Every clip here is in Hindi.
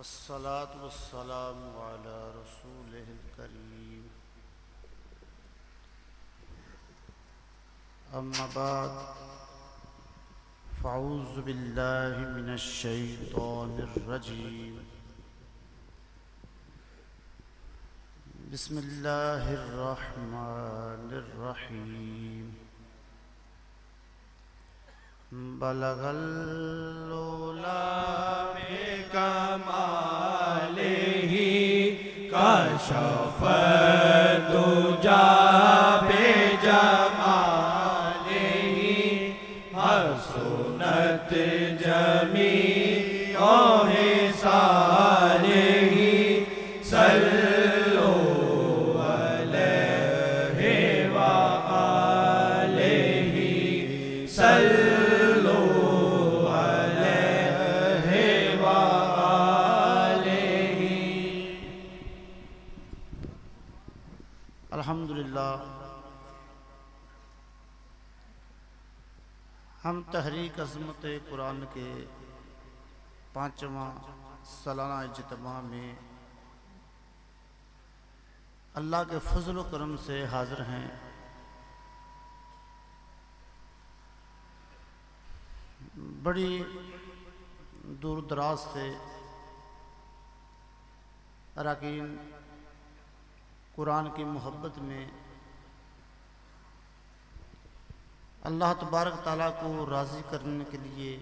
वस्सलातु वस्सलामु अला रसूलिहिल करीम। अम्मा बाद फ़अऊज़ु बिल्लाहि मिनश शैतानिर रजीम। बिस्मिल्लाहिर रहमानिर रहीम। बलगल उला कमालिही कशफ दुजा बेजमालिही हसनत जमीओ हिसालिही सल्लु अलैहि व आलिही सल्लु अलैहि व आलिही। अल्हम्दुलिल्लाह, हम तहरीक अज़मत कुरान के 5वां सालाना इज्तिमा में अल्लाह के फजल व करम से हाज़िर हैं। बड़ी दूर दराज से अरकान कुरान की मोहब्बत में अल्लाह तबारक ताला को राज़ी करने के लिए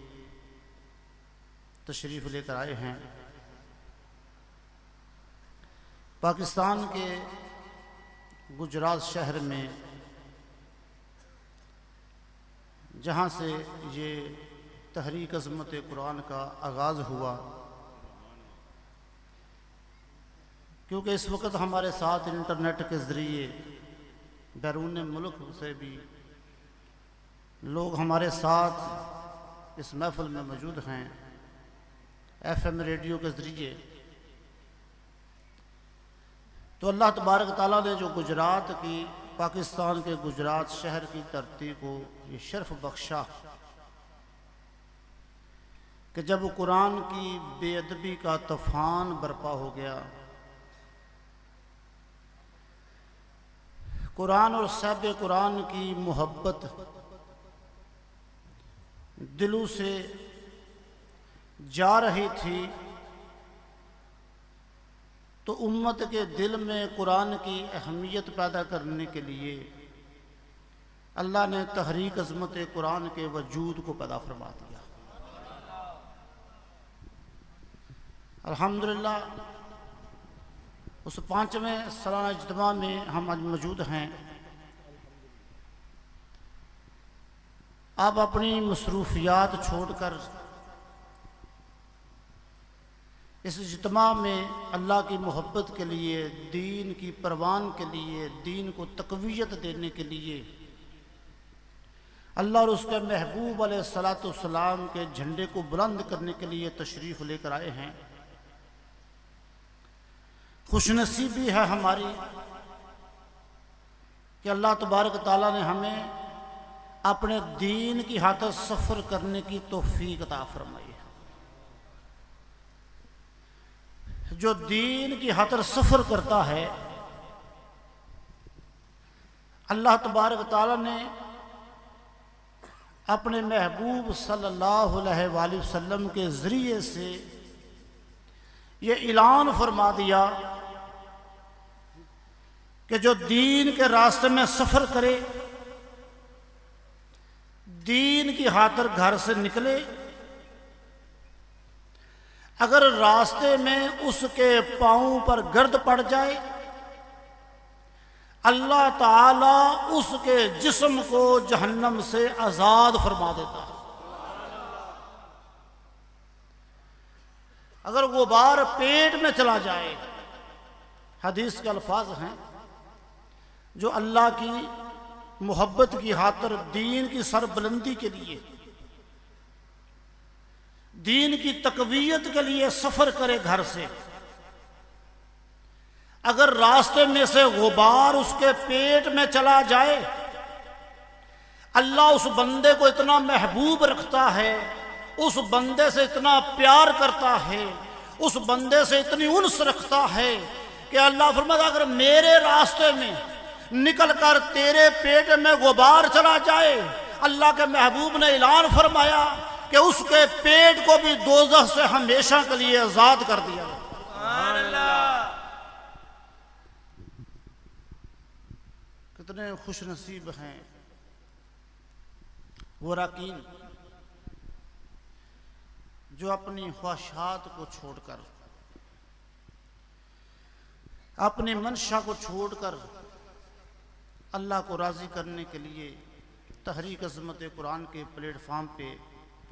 तशरीफ़ लेकर आए हैं। पाकिस्तान के गुजरात शहर में, जहाँ से ये तहरीक अज़मत कुरान का आगाज़ हुआ, क्योंकि इस वक्त हमारे साथ इंटरनेट के ज़रिए बैरून मुल्क से भी लोग हमारे साथ इस महफ़िल में मौजूद हैं। FM रेडियो के ज़रिए तो अल्लाह तबारक ताला ने जो गुजरात की, पाकिस्तान के गुजरात शहर की धरती को ये शर्फ बख्शा कि जब कुरान की बेअदबी का तूफ़ान बरपा हो गया, कुरान और साहिब कुरान की मोहब्बत दिलों से जा रही थी, तो उम्मत के दिल में कुरान की अहमियत पैदा करने के लिए अल्लाह ने तहरीक अज़मत कुरान के वजूद को पैदा फरमा दिया। अल्हम्दुलिल्लाह, उस 5वें सालाना इज्तिमा में हम आज मौजूद हैं। आप अपनी मसरूफियात छोड़कर इस इज्तिमा में अल्लाह की मोहब्बत के लिए, दीन की परवान के लिए, दीन को तक़वियत देने के लिए, अल्लाह और उसके महबूब अलैहिस्सलाम के झंडे को बुलंद करने के लिए तशरीफ़ लेकर आए हैं। खुशनसीबी है हमारी कि अल्लाह तबारक ताला ने हमें अपने दीन की खातिर सफ़र करने की तौफीक अता फरमाई है। जो दीन की खातिर सफ़र करता है, अल्लाह तबारक ताला ने अपने महबूब सल्लल्लाहु अलैहि वसल्लम के ज़रिए से ये ऐलान फरमा दिया कि जो दीन के रास्ते में सफ़र करे, दीन की खातिर घर से निकले, अगर रास्ते में उसके पाँव पर गर्द पड़ जाए, अल्लाह ताला उसके जिस्म को जहन्नम से आज़ाद फरमा देता है। अगर गुबार पेट में चला जाए, हदीस के अल्फाज हैं, जो अल्लाह की मोहब्बत की खातिर दीन की सरबुलंदी के लिए, दीन की तक़वियत के लिए सफ़र करे घर से, अगर रास्ते में से गुबार उसके पेट में चला जाए, अल्लाह उस बंदे को इतना महबूब रखता है, उस बंदे से इतना प्यार करता है, उस बंदे से इतनी उन्स रखता है कि अल्लाह फरमाता अगर मेरे रास्ते में निकल कर तेरे पेट में गुबार चला जाए, अल्लाह के महबूब ने ऐलान फरमाया कि उसके पेट को भी दोज़ख से हमेशा के लिए आजाद कर दिया। कितने खुश नसीब हैं वो राकीन जो अपनी ख्वाहिशात को छोड़कर, अपनी मंशा को छोड़कर अल्लाह को राज़ी करने के लिए तहरीक अज़मत कुरान के प्लेटफार्म पे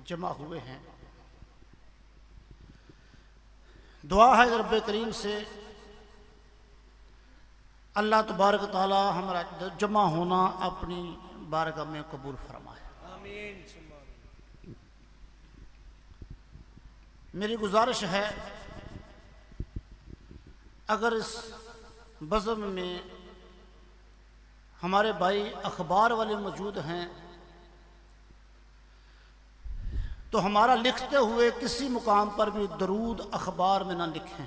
जमा हुए हैं। दुआ है रब्बे करीम से अल्लाह तबारक ताला हमारा जमा होना अपनी बारगाह में कबूल फरमाए। आमीन। मेरी गुजारिश है अगर इस बज़म में हमारे भाई अखबार वाले मौजूद हैं तो हमारा लिखते हुए किसी मुकाम पर भी दरूद अखबार में ना लिखें।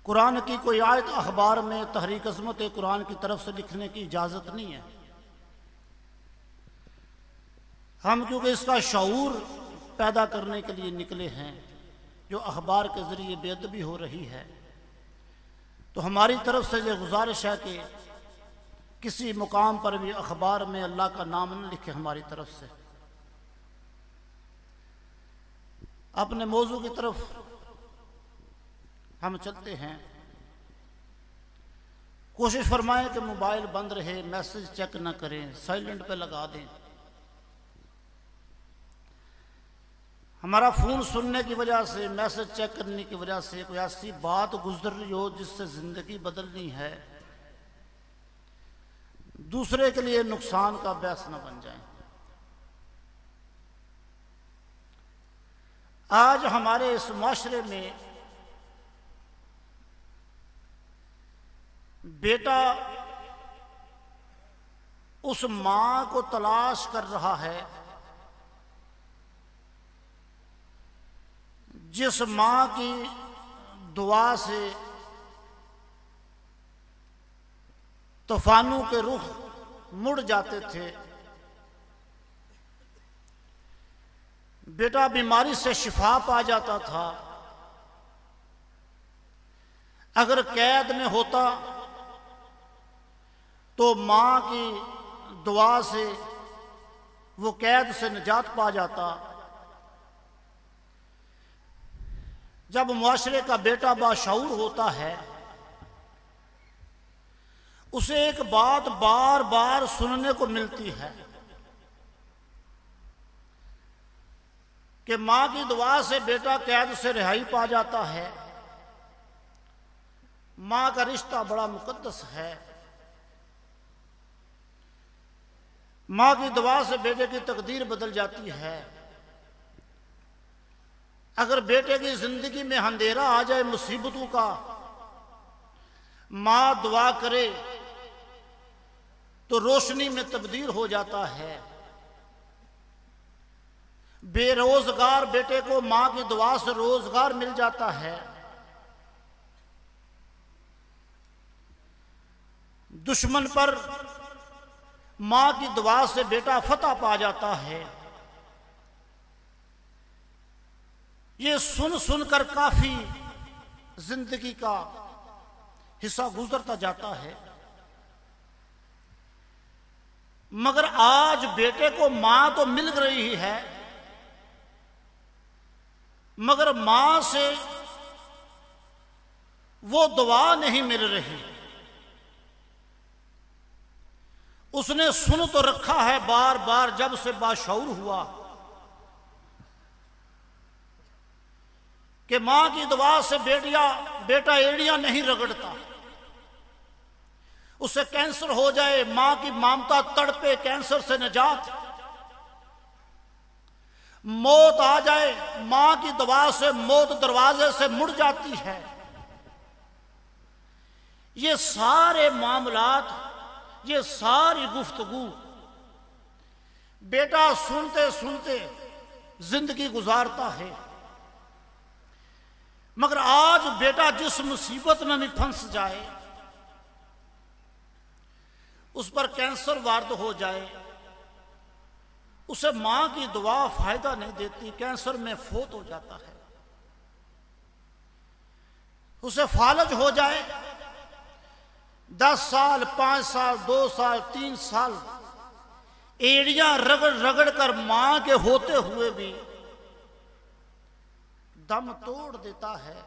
कुरान की कोई आयत अखबार में तहरीक अज़मत कुरान की तरफ से लिखने की इजाज़त नहीं है। हम क्योंकि इसका शऊर पैदा करने के लिए निकले हैं, जो अखबार के ज़रिए बेअदबी हो रही है, तो हमारी तरफ से ये गुजारिश है कि किसी मुकाम पर भी अखबार में अल्लाह का नाम न लिखे। हमारी तरफ से अपने मौजू की तरफ हम चलते हैं। कोशिश फरमाएं कि मोबाइल बंद रहे, मैसेज चेक न करें, साइलेंट पे लगा दें। हमारा फ़ोन सुनने की वजह से, मैसेज चेक करने की वजह से कोई ऐसी बात गुजर रही हो जिससे ज़िंदगी बदलनी है, दूसरे के लिए नुकसान का बायस न बन जाए। आज हमारे इस माशरे में बेटा उस मां को तलाश कर रहा है जिस मां की दुआ से तूफानों के रुख मुड़ जाते थे। बेटा बीमारी से शिफा पा जाता था। अगर कैद में होता तो मां की दुआ से वो कैद से निजात पा जाता। जब मुआशरे का बेटा बाशऊर होता है, उसे एक बात बार बार सुनने को मिलती है कि मां की दुआ से बेटा कैद से रिहाई पा जाता है। मां का रिश्ता बड़ा मुकद्दस है। मां की दुआ से बेटे की तकदीर बदल जाती है। अगर बेटे की जिंदगी में अंधेरा आ जाए मुसीबतों का, मां दुआ करे तो रोशनी में तब्दील हो जाता है। बेरोजगार बेटे को मां की दुआ से रोजगार मिल जाता है। दुश्मन पर मां की दुआ से बेटा फतह पा जाता है। ये सुन सुनकर काफी जिंदगी का हिस्सा गुजरता जाता है, मगर आज बेटे को मां तो मिल रही है, मगर मां से वो दुआ नहीं मिल रही। उसने सुन तो रखा है बार बार जब से बाशऊर हुआ कि मां की दुआ से बेटा एड़ियां नहीं रगड़ता। उसे कैंसर हो जाए, मां की ममता तड़पे कैंसर से निजात। मौत आ जाए, मां की दुआ से मौत दरवाजे से मुड़ जाती है। ये सारे मामलात, ये सारी गुफ्तगू बेटा सुनते सुनते जिंदगी गुजारता है। मगर आज बेटा जिस मुसीबत में भी फंस जाए, उस पर कैंसर वार्ड हो जाए, उसे मां की दुआ फायदा नहीं देती, कैंसर में फोत हो जाता है। उसे फालज हो जाए, 10 साल, 5 साल, 2 साल, 3 साल एड़ियां रगड़ रगड़ कर मां के होते हुए भी दम तोड़ देता है।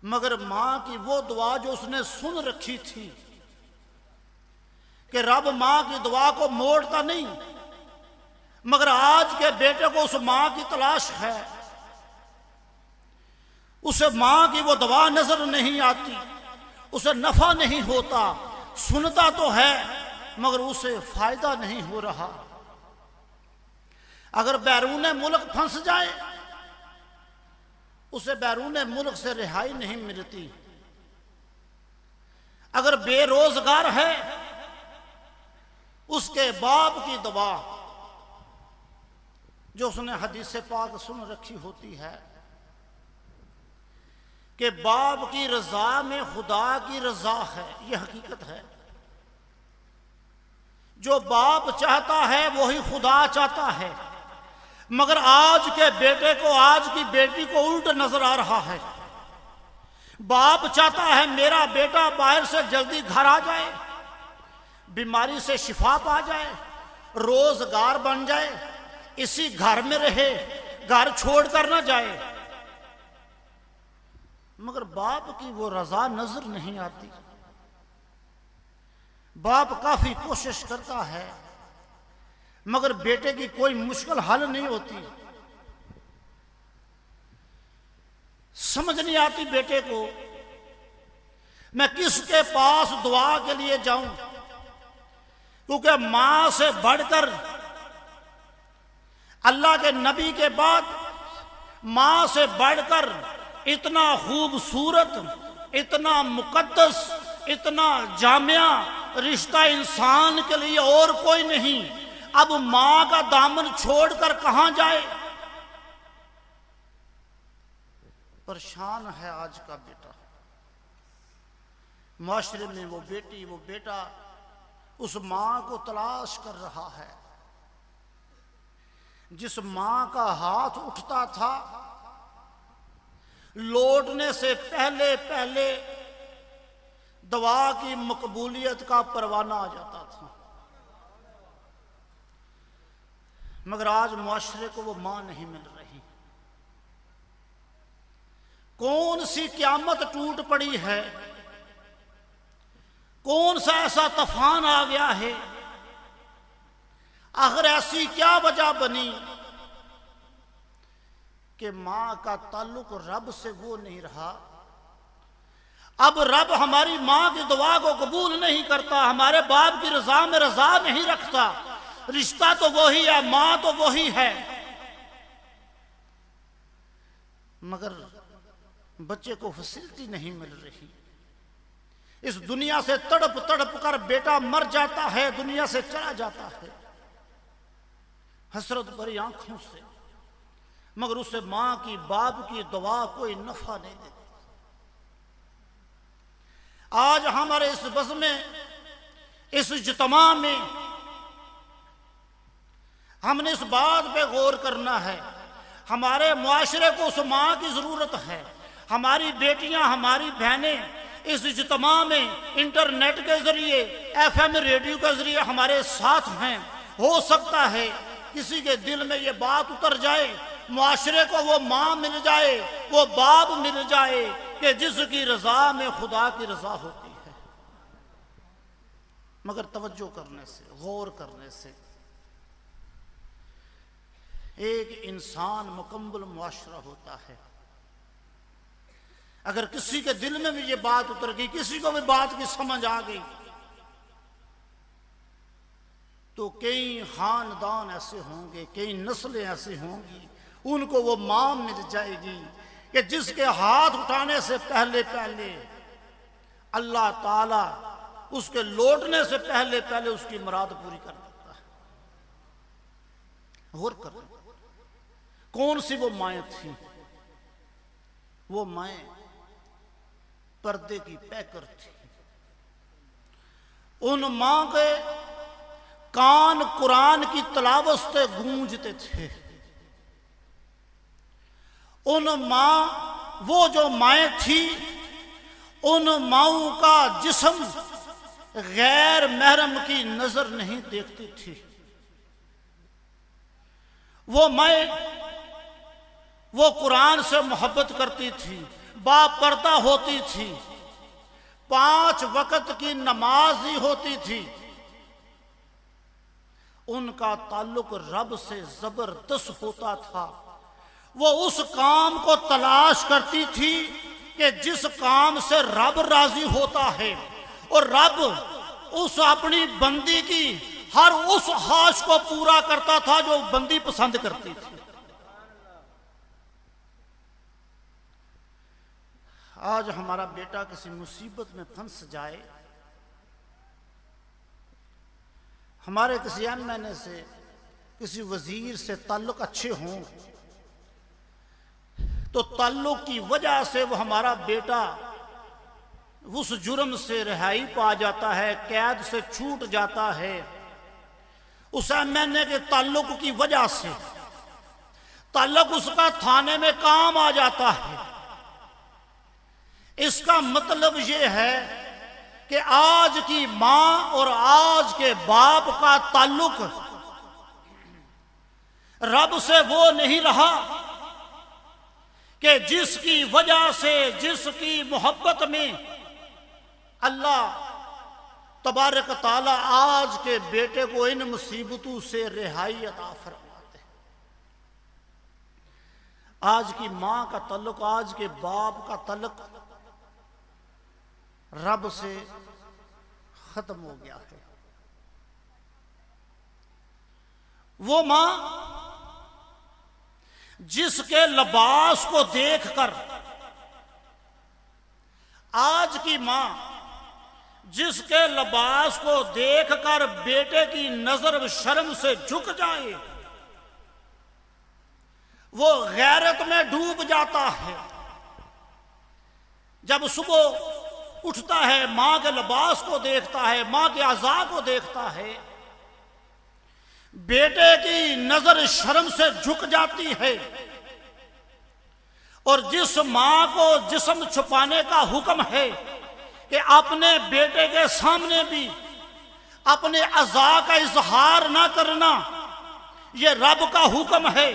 मगर मां की वो दुआ जो उसने सुन रखी थी कि रब मां की दुआ को मोड़ता नहीं, मगर आज के बेटे को उस मां की तलाश है। उसे मां की वो दवा नजर नहीं आती, उसे नफा नहीं होता, सुनता तो है मगर उसे फायदा नहीं हो रहा। अगर बैरून मुल्क फंस जाए, उसे बैरून मुल्क से रिहाई नहीं मिलती। अगर बेरोजगार है, उसके बाप की दवा जो उसने हदीस पाक सुन रखी होती है कि बाप की रजा में खुदा की रजा है, यह हकीकत है। जो बाप चाहता है वही खुदा चाहता है। मगर आज के बेटे को, आज की बेटी को उल्ट नजर आ रहा है। बाप चाहता है मेरा बेटा बाहर से जल्दी घर आ जाए, बीमारी से शिफा पा जाए, रोजगार बन जाए, इसी घर में रहे, घर छोड़कर ना जाए। मगर बाप की वो रजा नजर नहीं आती। बाप काफी कोशिश करता है मगर बेटे की कोई मुश्किल हल नहीं होती। समझ नहीं आती बेटे को मैं किसके पास दुआ के लिए जाऊं, क्योंकि मां से बढ़कर अल्लाह के नबी के बाद मां से बढ़कर इतना खूबसूरत, इतना मुकद्दस, इतना जामिया रिश्ता इंसान के लिए और कोई नहीं। अब मां का दामन छोड़कर कहां जाए। परेशान है आज का बेटा। माशरे में वो बेटी, वो बेटा उस मां को तलाश कर रहा है जिस मां का हाथ उठता था लौटने से पहले पहले दवा की मकबूलियत का परवाना आ जाता था। मगर आज मुआशरे को वो मां नहीं मिल रही। कौन सी क़यामत टूट पड़ी है, कौन सा ऐसा तूफान आ गया है, आखिर ऐसी क्या वजह बनी कि मां का ताल्लुक रब से वो नहीं रहा। अब रब हमारी मां की दुआ को कबूल नहीं करता, हमारे बाप की रजा में रजा नहीं रखता। रिश्ता तो वही है, मां तो वही है, मगर बच्चे को फैसिलिटी नहीं मिल रही। इस दुनिया से तड़प तड़प कर बेटा मर जाता है, दुनिया से चला जाता है हसरत भरी आंखों से, मगर उसे मां की, बाप की दुआ कोई नफा नहीं देती। आज हमारे इस बस में, इस इज्तिमा में हमने इस बात पे गौर करना है। हमारे मुआशरे को उस मां की जरूरत है। हमारी बेटियां, हमारी बहनें इस इज्तिमा में इंटरनेट के जरिए, FM रेडियो के जरिए हमारे साथ हैं। हो सकता है किसी के दिल में ये बात उतर जाए, मुआशरे को वो मां मिल जाए, वो बाप मिल जाए कि जिसकी रजा में खुदा की रजा होती है। मगर तवज्जो करने से, गौर करने से एक इंसान मुकम्मल मुआशरा होता है। अगर किसी के दिल में भी ये बात उतर गई, किसी को भी बात की समझ आ गई, तो कई खानदान ऐसे होंगे, कई नस्लें ऐसी होंगी, उनको वो मां मिल जाएगी कि जिसके हाथ उठाने से पहले पहले अल्लाह ताला उसके लौटने से पहले पहले उसकी मुराद पूरी कर देता है। गौर कर। कौन सी वो माएँ थी? वो माएँ पर्दे की पैकर थी। उन मां के कान कुरान की तलावत से गूंजते थे। उन मां, वो जो माएँ थी, उन माओं का जिस्म गैर महरम की नजर नहीं देखती थी। वो माएँ, वो कुरान से मोहब्बत करती थी, बापर्दा होती थी, 5 वक्त की नमाज ही होती थी। उनका ताल्लुक रब से जबरदस्त होता था। वो उस काम को तलाश करती थी कि जिस काम से रब राजी होता है, और रब उस अपनी बंदी की हर उस ख्वाहिश को पूरा करता था जो बंदी पसंद करती थी। आज हमारा बेटा किसी मुसीबत में फंस जाए, हमारे किसी एमएनए से, किसी वजीर से ताल्लुक अच्छे हों, तो ताल्लुक की वजह से वो हमारा बेटा उस जुर्म से रिहाई पा जाता है, कैद से छूट जाता है। उस एमएनए के ताल्लुक की वजह से ताल्लुक उसका थाने में काम आ जाता है। इसका मतलब ये है कि आज की मां और आज के बाप का ताल्लुक रब से वो नहीं रहा कि जिसकी वजह से, जिसकी मोहब्बत में अल्लाह तबारक ताला आज के बेटे को इन मुसीबतों से रिहाई अता फरमाते। आज की मां का ताल्लुक, आज के बाप का ताल्लुक रब से खत्म हो गया है। वो मां जिसके लिबास को देखकर, आज की मां जिसके लिबास को देखकर बेटे की नजर शर्म से झुक जाए, वो गैरत में डूब जाता है। जब सुबह उठता है, मां के लिबास को देखता है, मां के अज़ा को देखता है, बेटे की नजर शर्म से झुक जाती है। और जिस मां को जिस्म छुपाने का हुक्म है कि अपने बेटे के सामने भी अपने अज़ा का इजहार ना करना, यह रब का हुक्म है।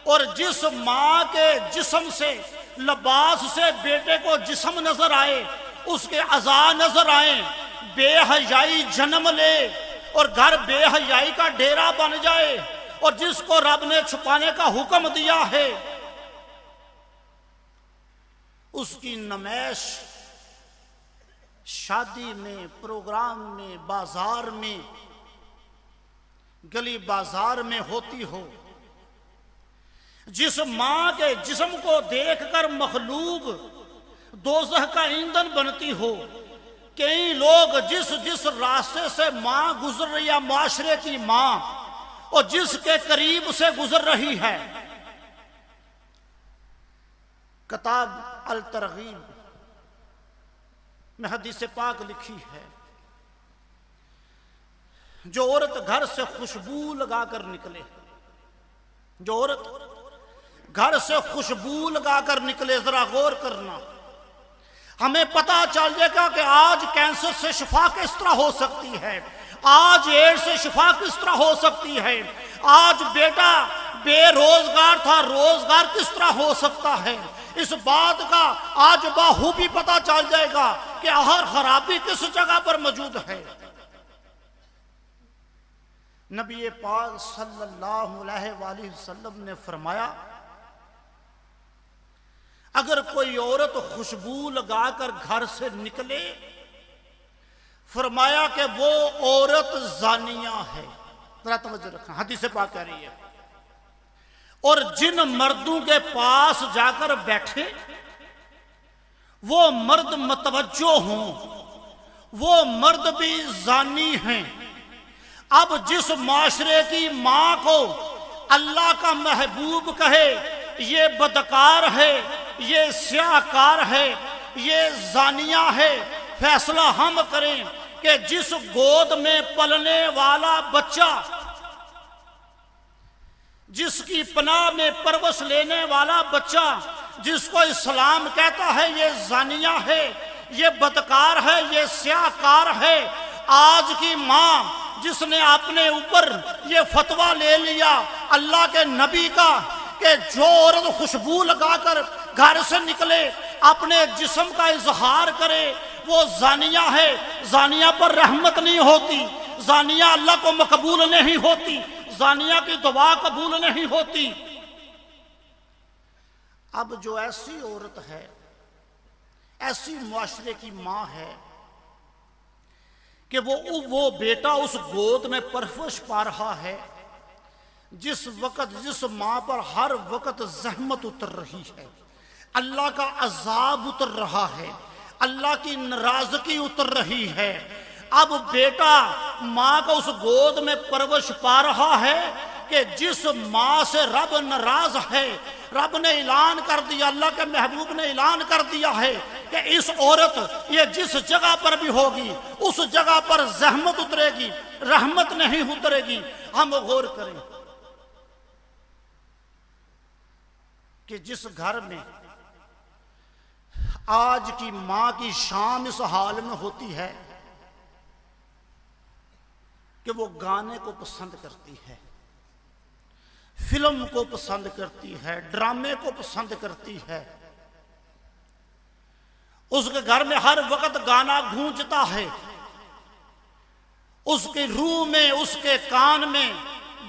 और जिस मां के जिस्म से, लिबास से बेटे को जिस्म नजर आए, उसके अज़ा नजर आए, बेहयाई जन्म ले और घर बेहयाई का डेरा बन जाए, और जिसको रब ने छुपाने का हुक्म दिया है, उसकी नमैश शादी में, प्रोग्राम में, बाजार में, गली बाजार में होती हो। जिस मां के जिस्म को देखकर मखलूक दोज़ख का ईंधन बनती हो। कई लोग जिस जिस रास्ते से मां गुजर रही है, माशरे की मां, और जिसके करीब से गुजर रही है, किताब अल तरगीब में हदीस पाक लिखी है, जो औरत घर से खुशबू लगाकर निकले, जो औरत घर से खुशबू लगाकर निकले, जरा गौर करना, हमें पता चल जाएगा कि आज कैंसर से शिफा किस तरह हो सकती है, आज एड्स से शिफा किस तरह हो सकती है, आज बेटा बेरोजगार था, रोजगार किस तरह हो सकता है। इस बात का आज बाखूबी पता चल जाएगा कि हर खराबी किस जगह पर मौजूद है। नबी पाक सल्लल्लाहु अलैहि वसल्लम ने फरमाया, अगर कोई औरत खुशबू लगाकर घर से निकले, फरमाया कि वो औरत जानिया है। जरा तवज्जो रखना, हदीस पाक कह रही है। और जिन मर्दों के पास जाकर बैठे वो मर्द मतवज्जो हों, वो मर्द भी जानी हैं। अब जिस माशरे की मां को अल्लाह का महबूब कहे ये बदकार है, ये स्याहकार है, ये जानिया है, फैसला हम करें कि जिस गोद में पलने वाला बच्चा, जिसकी पनाह में परवश लेने वाला बच्चा, जिसको इस्लाम कहता है ये जानिया है, ये बदकार है, ये स्याहकार है, आज की माँ जिसने अपने ऊपर ये फतवा ले लिया अल्लाह के नबी का कि जो औरत खुशबू लगाकर घर से निकले अपने जिस्म का इजहार करे वो जानिया है, जानिया पर रहमत नहीं होती, जानिया अल्लाह को मकबूल नहीं होती, जानिया की दुआ कबूल नहीं होती। अब जो ऐसी औरत है, ऐसी मुआशरे की माँ है कि वो बेटा उस गोद में परवरिश पा रहा है जिस वक्त जिस माँ पर हर वक्त जहमत उतर रही है, अल्लाह का अजाब उतर रहा है, अल्लाह की नाराजगी उतर रही है। अब बेटा माँ का उस गोद में परवरिश पा रहा है कि जिस माँ से रब नाराज है, रब ने ऐलान कर दिया, अल्लाह के महबूब ने ऐलान कर दिया है कि इस औरत ये जिस जगह पर भी होगी उस जगह पर जहमत उतरेगी, रहमत नहीं उतरेगी। हम गौर करें कि जिस घर में आज की मां की शाम इस हाल में होती है कि वो गाने को पसंद करती है, फिल्म को पसंद करती है, ड्रामे को पसंद करती है, उसके घर में हर वक्त गाना गूंजता है, उसकी रूह में उसके कान में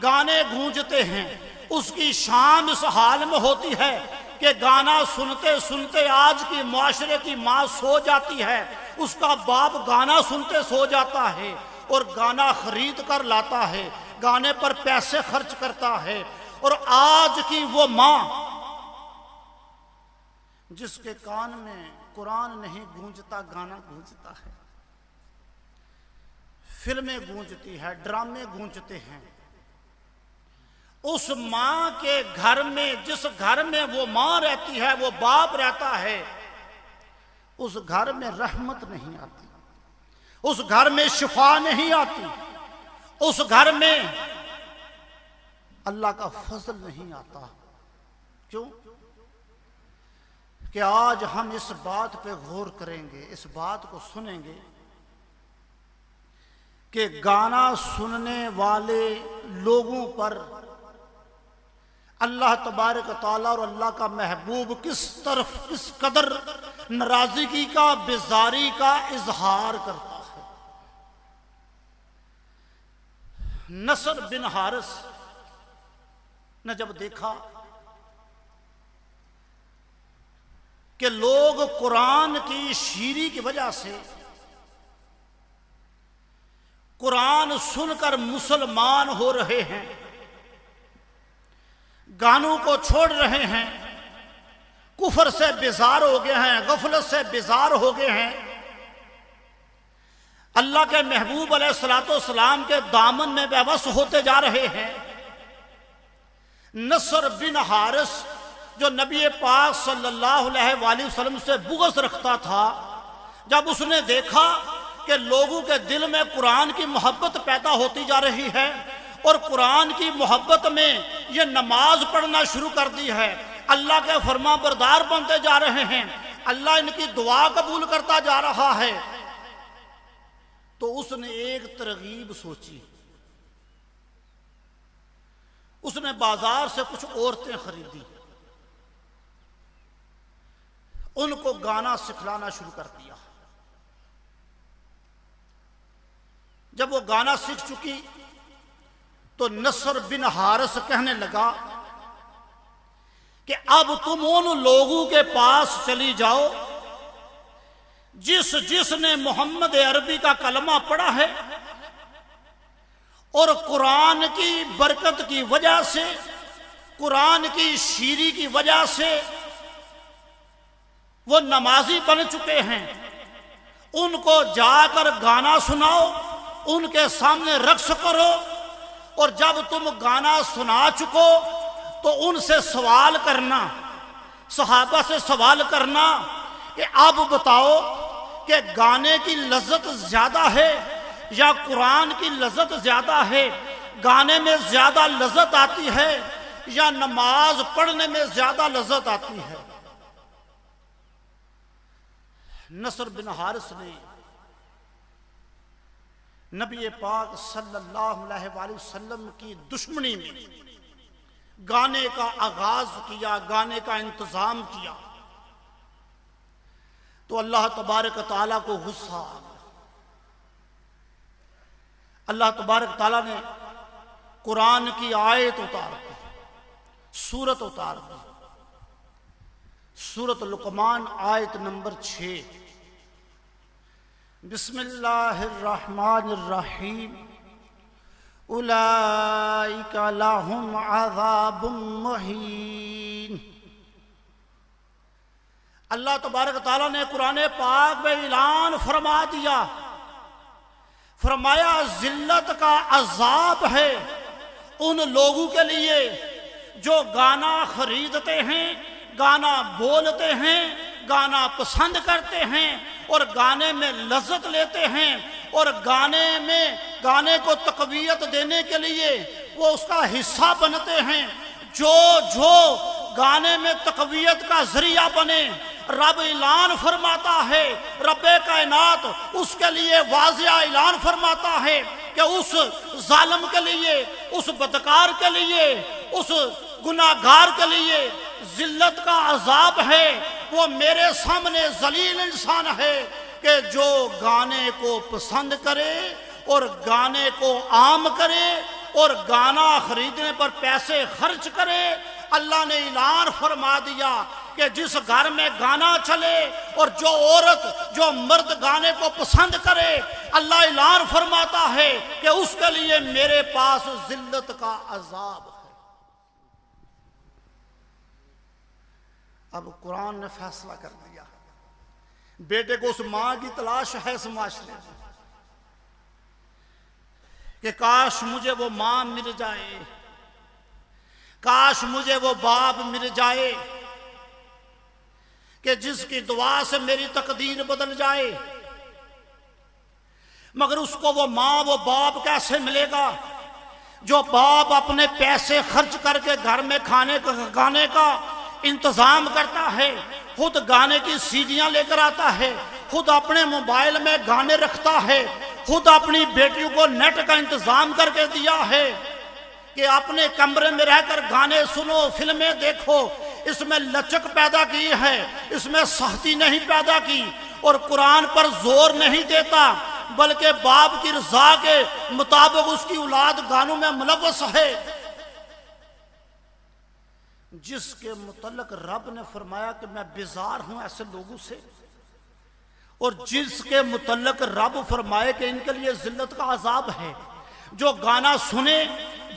गाने गूंजते हैं। उसकी शाम इस हाल में होती है कि गाना सुनते सुनते आज की मुआशरे की माँ सो जाती है, उसका बाप गाना सुनते सो जाता है और गाना खरीद कर लाता है, गाने पर पैसे खर्च करता है। और आज की वो माँ जिसके कान में कुरान नहीं गूंजता, गाना गूंजता है, फिल्में गूंजती है, ड्रामे गूंजते हैं, उस माँ के घर में, जिस घर में वो माँ रहती है, वो बाप रहता है, उस घर में रहमत नहीं आती, उस घर में शिफा नहीं आती, उस घर में अल्लाह का फजल नहीं आता। क्यों? कि आज हम इस बात पे गौर करेंगे, इस बात को सुनेंगे कि गाना सुनने वाले लोगों पर अल्लाह तबारक तआला और अल्लाह का महबूब किस कदर नाराजगी का, बेजारी का इजहार करता है। नसर बिन हारिस ने जब देखा कि लोग कुरान की शीरी की वजह से, कुरान सुनकर मुसलमान हो रहे हैं, गानों को छोड़ रहे हैं, कुफर से बेजार हो गए हैं, गफलत से बेजार हो गए हैं, अल्लाह के महबूब अलैहिस्सलाम के दामन में बेबस होते जा रहे हैं। नसर बिन हारिस जो नबी पाक सल्लल्लाहु अलैहि वसल्लम से बुग़्ज़ रखता था, जब उसने देखा कि लोगों के दिल में कुरान की मोहब्बत पैदा होती जा रही है और कुरान की मोहब्बत में ये नमाज पढ़ना शुरू कर दी है, अल्लाह के फरमाबरदार बनते जा रहे हैं, अल्लाह इनकी दुआ कबूल करता जा रहा है, तो उसने एक तरगीब सोची। उसने बाजार से कुछ औरतें खरीदी, उनको गाना सिखलाना शुरू कर दिया। जब वो गाना सीख चुकी तो नसर बिन हारिस कहने लगा कि अब तुम उन लोगों के पास चली जाओ जिसने मोहम्मद अरबी का कलमा पढ़ा है और कुरान की बरकत की वजह से, कुरान की शीरी की वजह से वो नमाजी बन चुके हैं, उनको जाकर गाना सुनाओ, उनके सामने रक्स करो और जब तुम गाना सुना चुको तो उनसे सवाल करना, सहाबा से सवाल करना कि अब बताओ कि गाने की लज्जत ज्यादा है या कुरान की लज्जत ज्यादा है, गाने में ज्यादा लज्जत आती है या नमाज पढ़ने में ज्यादा लज्जत आती है। नसर बिन हारिस ने नबी पाक सल्लल्लाहु अलैहि वसल्लम की दुश्मनी में गाने का आगाज किया, गाने का इंतजाम किया, तो अल्लाह तबारक तआला को गुस्सा आ गया। अल्लाह तबारक तआला ने कुरान की आयत उतार दी, सूरत उतार दी, सूरत लुकमान आयत नंबर 6। बिस्मिल्लाहिर्रहमानिर्रहीम उलाइका लहुम अज़ाबुम मुहीन। अल्लाह तबारक तआला ने कुरान पाक में ऐलान फरमा दिया, फरमाया जिल्लत का अजाब है उन लोगों के लिए जो गाना खरीदते हैं, गाना बोलते हैं, गाना पसंद करते हैं और गाने में लज्जत लेते हैं और गाने को तकवीयत देने के लिए वो उसका हिस्सा बनते हैं। जो गाने में तकवीयत का जरिया बने, रब ऐलान फरमाता है, रब्बे कायनात उसके लिए वाज़िया ऐलान फरमाता है कि उस जालिम के लिए, उस बदकार के लिए, उस गुनाहगार के लिए जिल्लत का अजाब है। वो मेरे सामने जलील इंसान है कि जो गाने को पसंद करे और गाने को आम करे और गाना खरीदने पर पैसे खर्च करे। अल्लाह ने ऐलान फरमा दिया कि जिस घर में गाना चले और जो औरत, जो मर्द गाने को पसंद करे, अल्लाह ऐलान फरमाता है कि उसके लिए मेरे पास जिल्लत का अजाब है। अब कुरान ने फैसला कर दिया, बेटे को उस मां की तलाश है इस माशरे में कि काश मुझे वो मां मिल जाए, काश मुझे वो बाप मिल जाए कि जिसकी दुआ से मेरी तकदीर बदल जाए। मगर उसको वो मां, वो बाप कैसे मिलेगा जो बाप अपने पैसे खर्च करके घर में खाने का, गाने का इंतजाम करता है, खुद गाने की सीडियां लेकर आता है, खुद अपने मोबाइल में गाने रखता है, खुद अपनी बेटियों को नेट का इंतजाम करके दिया है कि अपने कमरे में रहकर गाने सुनो, फिल्में देखो। इसमें लचक पैदा की है, इसमें सख्ती नहीं पैदा की और कुरान पर जोर नहीं देता, बल्कि बाप की रजा के मुताबिक उसकी औलाद गानों में मुलव्वस है। जिसके मुतल्लक रब ने फरमाया कि मैं बेजार हूं ऐसे लोगों से, और जिसके मुतल्लक रब फरमाए कि इनके लिए जिल्लत का अजाब है, जो गाना सुने,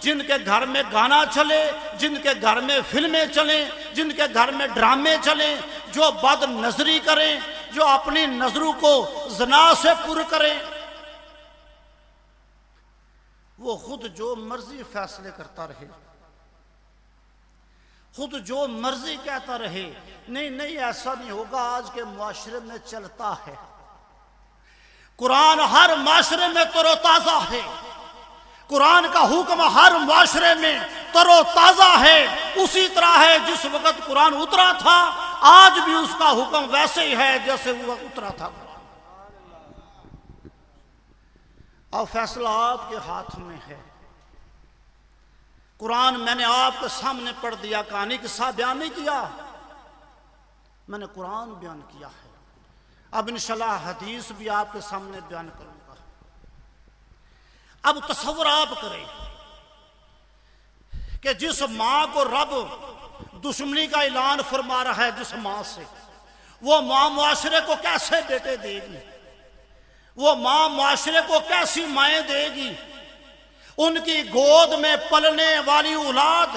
जिनके घर में गाना चले, जिनके घर में फिल्में चलें, जिनके घर में ड्रामे चलें, जो बद नजरी करें, जो अपनी नजरों को जना से पुर करें, वो खुद जो मर्जी फैसले करता रहे, खुद जो मर्जी कहता रहे। नहीं नहीं, ऐसा नहीं होगा। आज के मुआशरे में चलता है, कुरान हर मुआशरे में तरोताजा है, कुरान का हुक्म हर मुआशरे में तरोताजा है। उसी तरह है जिस वक्त कुरान उतरा था, आज भी उसका हुक्म वैसे ही है जैसे वो उतरा था। अब फैसला आपके हाथ में है। कुरान मैंने आपके सामने पढ़ दिया, कहानी किस्सा बयान नहीं किया, मैंने कुरान बयान किया है। अब इंशाल्लाह हदीस भी आपके सामने बयान करूंगा। अब तसव्वुर आप करें कि जिस मां को रब दुश्मनी का ऐलान फरमा रहा है, जिस मां से, वो मां मुआशरे को कैसे बेटे देगी, वो मां मुआशरे को कैसी माएं देगी। उनकी गोद में पलने वाली औलाद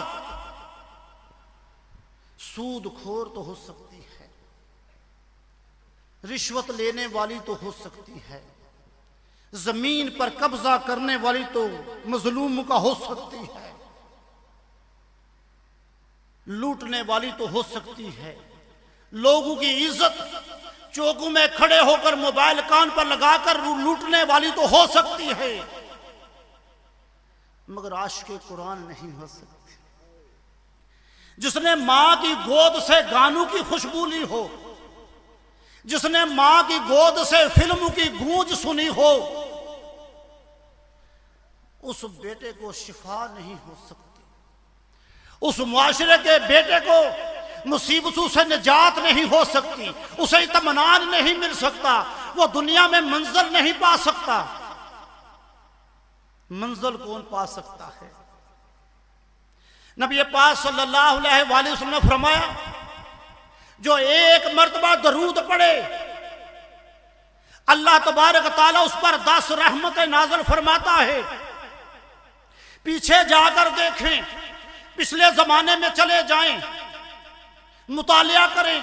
सूदखोर तो हो सकती है, रिश्वत लेने वाली तो हो सकती है, जमीन पर कब्जा करने वाली तो मजलूम का हो सकती है, लूटने वाली तो हो सकती है, लोगों की इज्जत चौकों में खड़े होकर मोबाइल कान पर लगाकर लूटने वाली तो हो सकती है, मगर आशिक़े कुरान नहीं हो सकती। जिसने मां की गोद से गानों की खुशबू ली हो, जिसने मां की गोद से फिल्म की गूंज सुनी हो, उस बेटे को शिफा नहीं हो सकती, उस मुआशरे के बेटे को मुसीबतों से निजात नहीं हो सकती, उसे इत्मीनान नहीं मिल सकता, वो दुनिया में मंजिल नहीं पा सकता। मंजिल कौन पा सकता है? नबी पाक सल्लल्लाहु अलैहि वसल्लम ने फरमाया, जो एक मर्तबा दरूद पढ़े अल्लाह तबारक तआला उस पर 10 रहमतें नाज़िल फरमाता है। पीछे जाकर देखें, पिछले जमाने में चले जाएं, मुतालिया करें,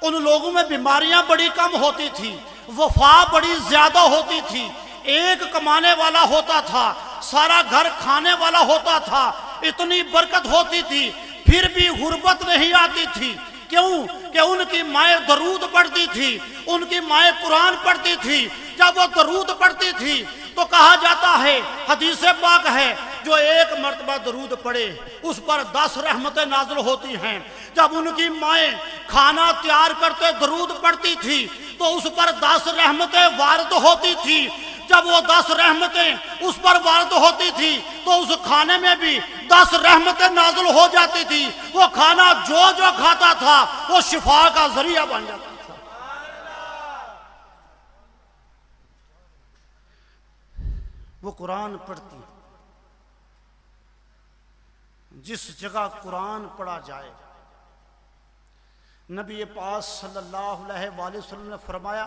उन लोगों में बीमारियां बड़ी कम होती थी, वफा बड़ी ज्यादा होती थी, एक कमाने वाला होता था, सारा घर खाने वाला होता था, इतनी बरकत होती थी, फिर भी गुर्बत नहीं आती थी। क्यों? कि उनकी माएँ दरूद पढ़ती थी, उनकी माएँ कुरान पढ़ती थी। जब वो दरूद पढ़ती थी तो कहा जाता है, हदीस पाक है, जो एक मर्तबा दरूद पढ़े उस पर 10 रहमतें नाज़िल होती हैं। जब उनकी माएँ खाना तैयार करते दरूद पढ़ती थी तो उस पर 10 रहमतें वारिद होती थी। जब वो 10 रहमतें उस पर वारिद होती थी तो उस खाने में भी 10 रहमतें नाज़िल हो जाती थी। वो खाना जो जो खाता था वो शिफा का जरिया बन जाता था। वो कुरान पढ़ती, जिस जगह कुरान पढ़ा जाए, नबी पाक सल्लल्लाहु अलैहि वसल्लम ने फरमाया,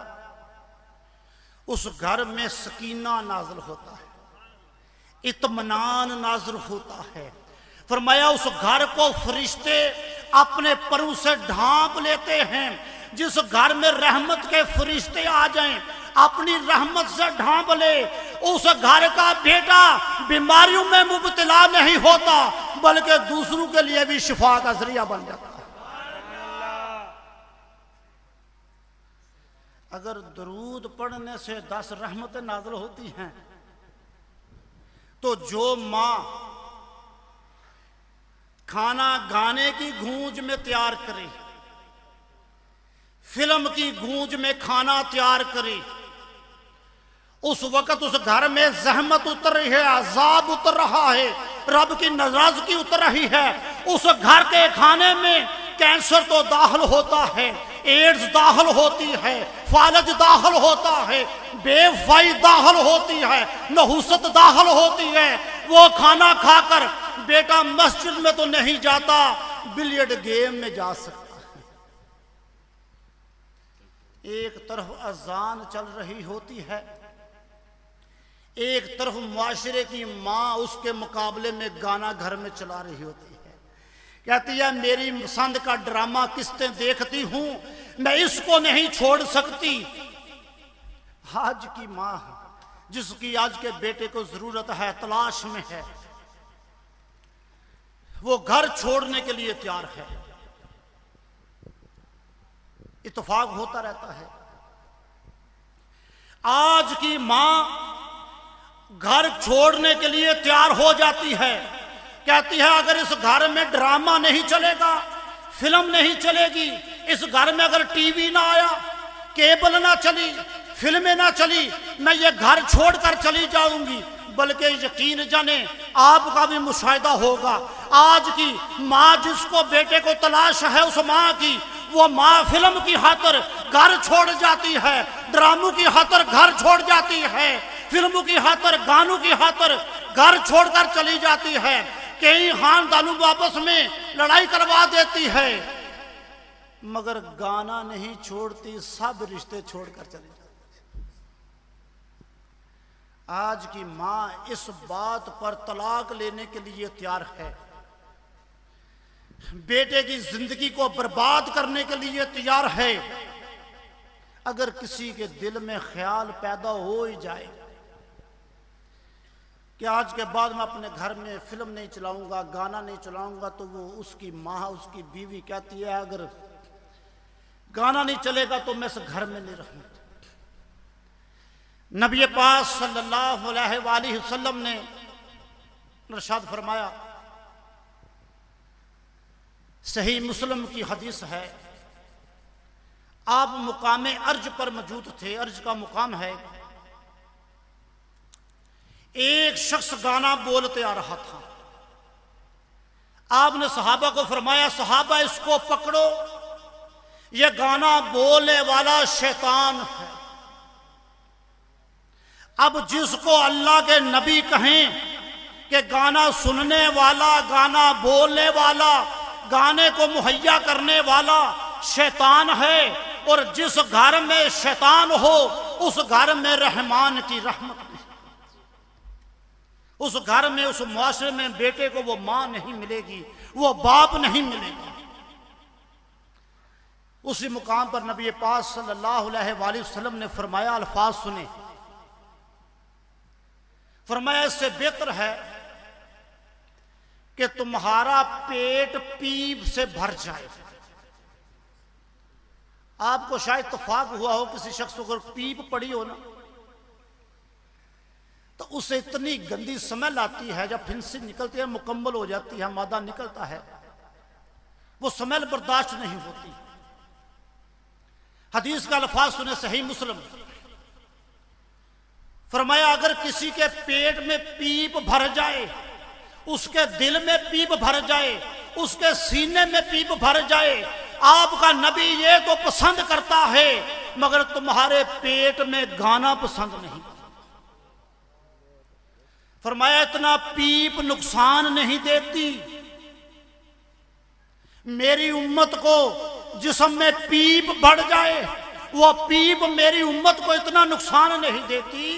उस घर में सकीना नाज़िल होता है, इत्मीनान नाज़िल होता है। फरमाया उस घर को फरिश्ते अपने परों से ढांप लेते हैं। जिस घर में रहमत के फरिश्ते आ जाएं, अपनी रहमत से ढांप ले, उस घर का बेटा बीमारियों में मुब्तला नहीं होता, बल्कि दूसरों के लिए भी शिफा का जरिया बन जाता है। अगर दरूद पढ़ने से 10 रहमतें नाज़िल होती हैं, तो जो माँ खाना गाने की गूंज में तैयार करे, फिल्म की गूंज में खाना तैयार करे, उस वक्त उस घर में जहमत उतर रही है, अजाब उतर रहा है, रब की नाराजगी उतर रही है। उस घर के खाने में कैंसर तो दाखिल होता है, एड्स दाखिल होती है, फालज दाखिल होता है, बेवफाई दाखिल होती है, नहुसत दाखिल होती है। वो खाना खाकर बेटा मस्जिद में तो नहीं जाता, बिलियर्ड गेम में जा सकता है। एक तरफ अजान चल रही होती है, एक तरफ मुआशरे की माँ उसके मुकाबले में गाना घर में चला रही होती है। कहती है, मेरी पसंद का ड्रामा किस्तें देखती हूं, मैं इसको नहीं छोड़ सकती। आज की माँ जिसकी आज के बेटे को जरूरत है, तलाश में है, वो घर छोड़ने के लिए तैयार है। इत्तेफाक होता रहता है। आज की माँ घर छोड़ने के लिए तैयार हो जाती है। कहती है, अगर इस घर में ड्रामा नहीं चलेगा, फिल्म नहीं चलेगी, इस घर में अगर टीवी ना आया, केबल ना चली, फिल्में ना चली, मैं ये घर छोड़कर चली जाऊंगी। बल्कि यकीन जाने आपका भी मुशाहिदा होगा, आज की माँ जिसको बेटे को तलाश है, उस माँ की, वो माँ फिल्म की खातिर घर छोड़ जाती है, ड्रामों की खातिर घर छोड़ जाती है, फिल्मों की खातिर, गानों की खातिर घर छोड़कर चली जाती है। कई खानदानों आपस में लड़ाई करवा देती है, मगर गाना नहीं छोड़ती, सब रिश्ते छोड़कर चली जाती है। आज की माँ इस बात पर तलाक लेने के लिए तैयार है, बेटे की जिंदगी को बर्बाद करने के लिए तैयार है। अगर किसी के दिल में ख्याल पैदा हो ही जाए कि आज के बाद मैं अपने घर में फिल्म नहीं चलाऊंगा, गाना नहीं चलाऊंगा, तो वो उसकी माँ, उसकी बीवी कहती है अगर गाना नहीं चलेगा तो मैं इस घर में नहीं रहूंगा। नबी पाक सल्लल्लाहु अलैहि वसल्लम ने इरशाद फरमाया, सही मुस्लिम की हदीस है, आप मुकामे अर्ज पर मौजूद थे। अर्ज का मुकाम है, एक शख्स गाना बोलते आ रहा था। आपने सहाबा को फरमाया, सहाबा इसको पकड़ो, ये गाना बोलने वाला शैतान है। अब जिसको अल्लाह के नबी कहें कि गाना सुनने वाला, गाना बोलने वाला, गाने को मुहैया करने वाला शैतान है, और जिस घर में शैतान हो उस घर में रहमान की रहमत नहीं, उस घर में, उस मुआशरे में बेटे को वो मां नहीं मिलेगी, वो बाप नहीं मिलेगा। उसी मुकाम पर नबी पाक सल्लल्लाहु अलैहि वसल्लम ने फरमाया, अल्फाज सुने, फरमाया इससे बेहतर है कि तुम्हारा पेट पीप से भर जाए। आपको शायद इत्तेफाक हुआ हो, किसी शख्स को अगर पीप पड़ी हो ना, तो उसे इतनी गंदी स्मेल आती है, जब फिंसी निकलती है, मुकम्मल हो जाती है, मादा निकलता है, वो स्मेल बर्दाश्त नहीं होती। हदीस का अल्फाज सुने, सही मुस्लिम, फरमाया अगर किसी के पेट में पीप भर जाए, उसके दिल में पीप भर जाए, उसके सीने में पीप भर जाए, आपका नबी ये तो पसंद करता है मगर तुम्हारे पेट में गाना पसंद नहीं। फरमाया इतना पीप नुकसान नहीं देती, मेरी उम्मत को जिस्म में पीप बढ़ जाए, वो पीप मेरी उम्मत को इतना नुकसान नहीं देती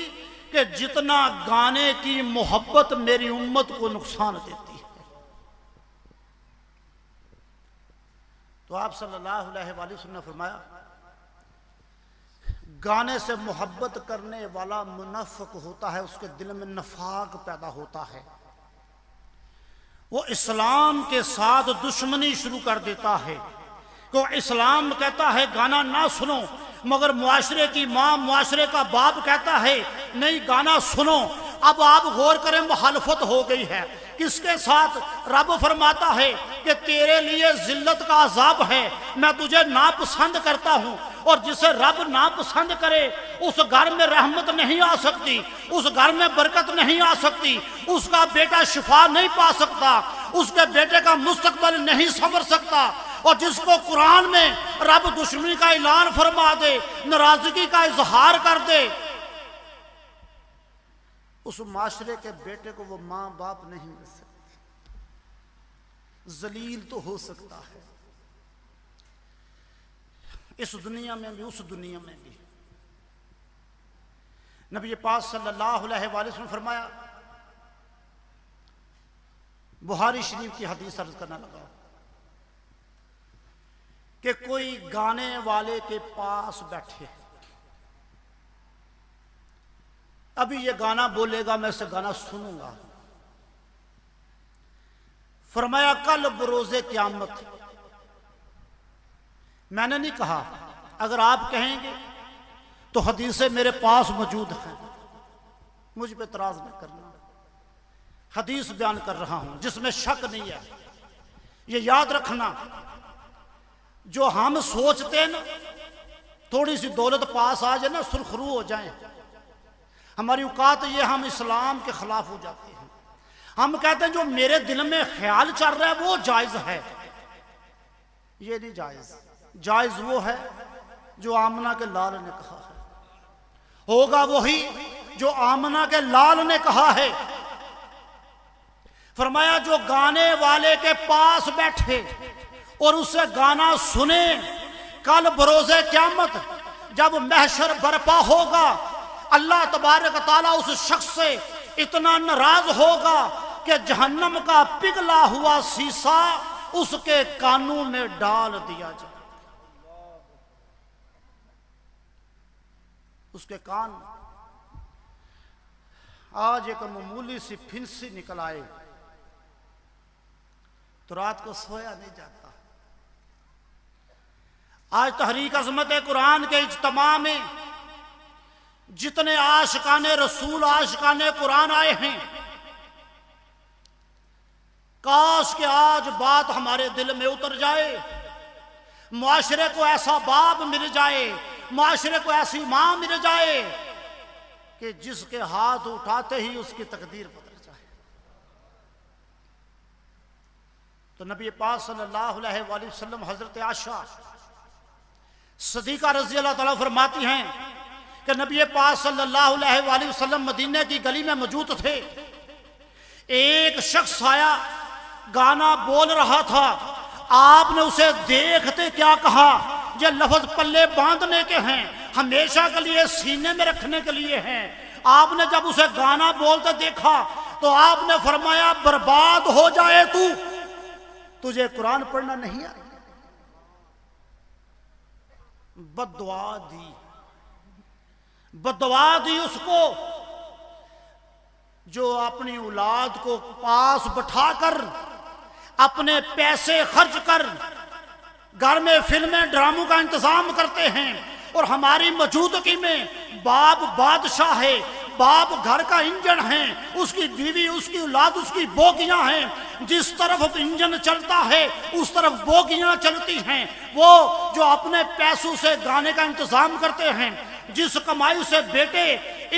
कि जितना गाने की मोहब्बत मेरी उम्मत को नुकसान देती है। तो आप सल्लल्लाहु अलैहि वसल्लम ने फरमाया, गाने से मोहब्बत करने वाला मुनाफिक होता है, उसके दिल में नफाक पैदा होता है, वो इस्लाम के साथ दुश्मनी शुरू कर देता है। तो इस्लाम कहता है गाना ना सुनो, मगर मुआशरे की माँ, मुआशरे का बाप कहता है नहीं गाना सुनो। अब आप गौर करें, मुखालफत हो गई है किसके साथ? रब फरमाता है कि तेरे लिए जिल्लत का अजाब है, मैं तुझे नापसंद करता हूं, और जिसे रब नापसंद करे उस घर में रहमत नहीं आ सकती, उस घर में बरकत नहीं आ सकती, उसका बेटा शिफा नहीं पा सकता, उसके बेटे का मुस्तकबिल नहीं संवर सकता। और जिसको कुरान में रब दुश्मनी का ऐलान फरमा दे, नाराजगी का इजहार कर दे, उस माशरे के बेटे को वो मां बाप नहीं मिल सकती, जलील तो हो सकता है इस दुनिया में भी, उस दुनिया में भी। नबी पाक सल्लल्लाहु अलैहि वसल्लम फरमाया, बुखारी शरीफ की हदीस अर्ज करना लगा कि कोई गाने वाले के पास बैठे, अभी ये गाना बोलेगा, मैं इसे गाना सुनूंगा। फरमाया कल बरोज़े क़यामत, मैंने नहीं कहा, अगर आप कहेंगे तो हदीसें मेरे पास मौजूद हैं, मुझ पे इतराज न करना, हदीस बयान कर रहा हूं जिसमें शक नहीं है। ये याद रखना, जो हम सोचते ना थोड़ी सी दौलत पास आ जाए ना, सुरखरू हो जाए, हमारी औकात ये, हम इस्लाम के खिलाफ हो जाते हैं। हम कहते हैं जो मेरे दिल में ख्याल चल रहा है वो जायज है, ये नहीं जायज। जायज वो है जो आमना के लाल ने कहा है, होगा वही जो आमना के लाल ने कहा है। फरमाया जो गाने वाले के पास बैठे और उससे गाना सुने, कल बरोज़े क़यामत जब महशर बर्पा होगा, अल्लाह तबारक तआला उस शख्स से इतना नाराज होगा कि जहन्नम का पिघला हुआ शीशा उसके कानों में डाल दिया जाए, उसके कान। आज एक मामूली सी फिंसी निकल आए तो रात को सोया नहीं जाता। आज तहरीक अज़मत कुरान के इज्तिमा में जितने आशिकाने रसूल आशिकाने कुरान आए हैं, काश के आज बात हमारे दिल में उतर जाए, मुआशरे को ऐसा बाप मिल जाए, मुआशरे को ऐसी मां मिल जाए कि जिसके हाथ उठाते ही उसकी तकदीर बदल जाए। तो नबी पाक सल्लल्लाहु अलैहि वसल्लम हजरत आयशा सदीका रज़ी अल्लाह तआला फरमाती हैं कि नबी पाक सल्लल्लाहु अलैहि वसल्लम मदीने की गली में मौजूद थे। एक शख्स आया, गाना बोल रहा था। आपने उसे देखते क्या कहा, ये लफ्ज पल्ले बांधने के हैं, हमेशा के लिए सीने में रखने के लिए हैं। आपने जब उसे गाना बोलते देखा तो आपने फरमाया, बर्बाद हो जाए तू, तुझे कुरान पढ़ना नहीं आया। बद्दुआ दी, बद्दुआ दी उसको जो अपनी औलाद को पास बैठाकर अपने पैसे खर्च कर घर में फिल्में ड्रामों का इंतजाम करते हैं और हमारी मौजूदगी में बाप बादशाह है, बाप घर का इंजन है, उसकी बीवी उसकी औलाद उसकी बोगियां हैं। जिस तरफ इंजन चलता है उस तरफ बोगियां चलती हैं। वो जो अपने पैसों से गाने का इंतजाम करते हैं, जिस कमाई से बेटे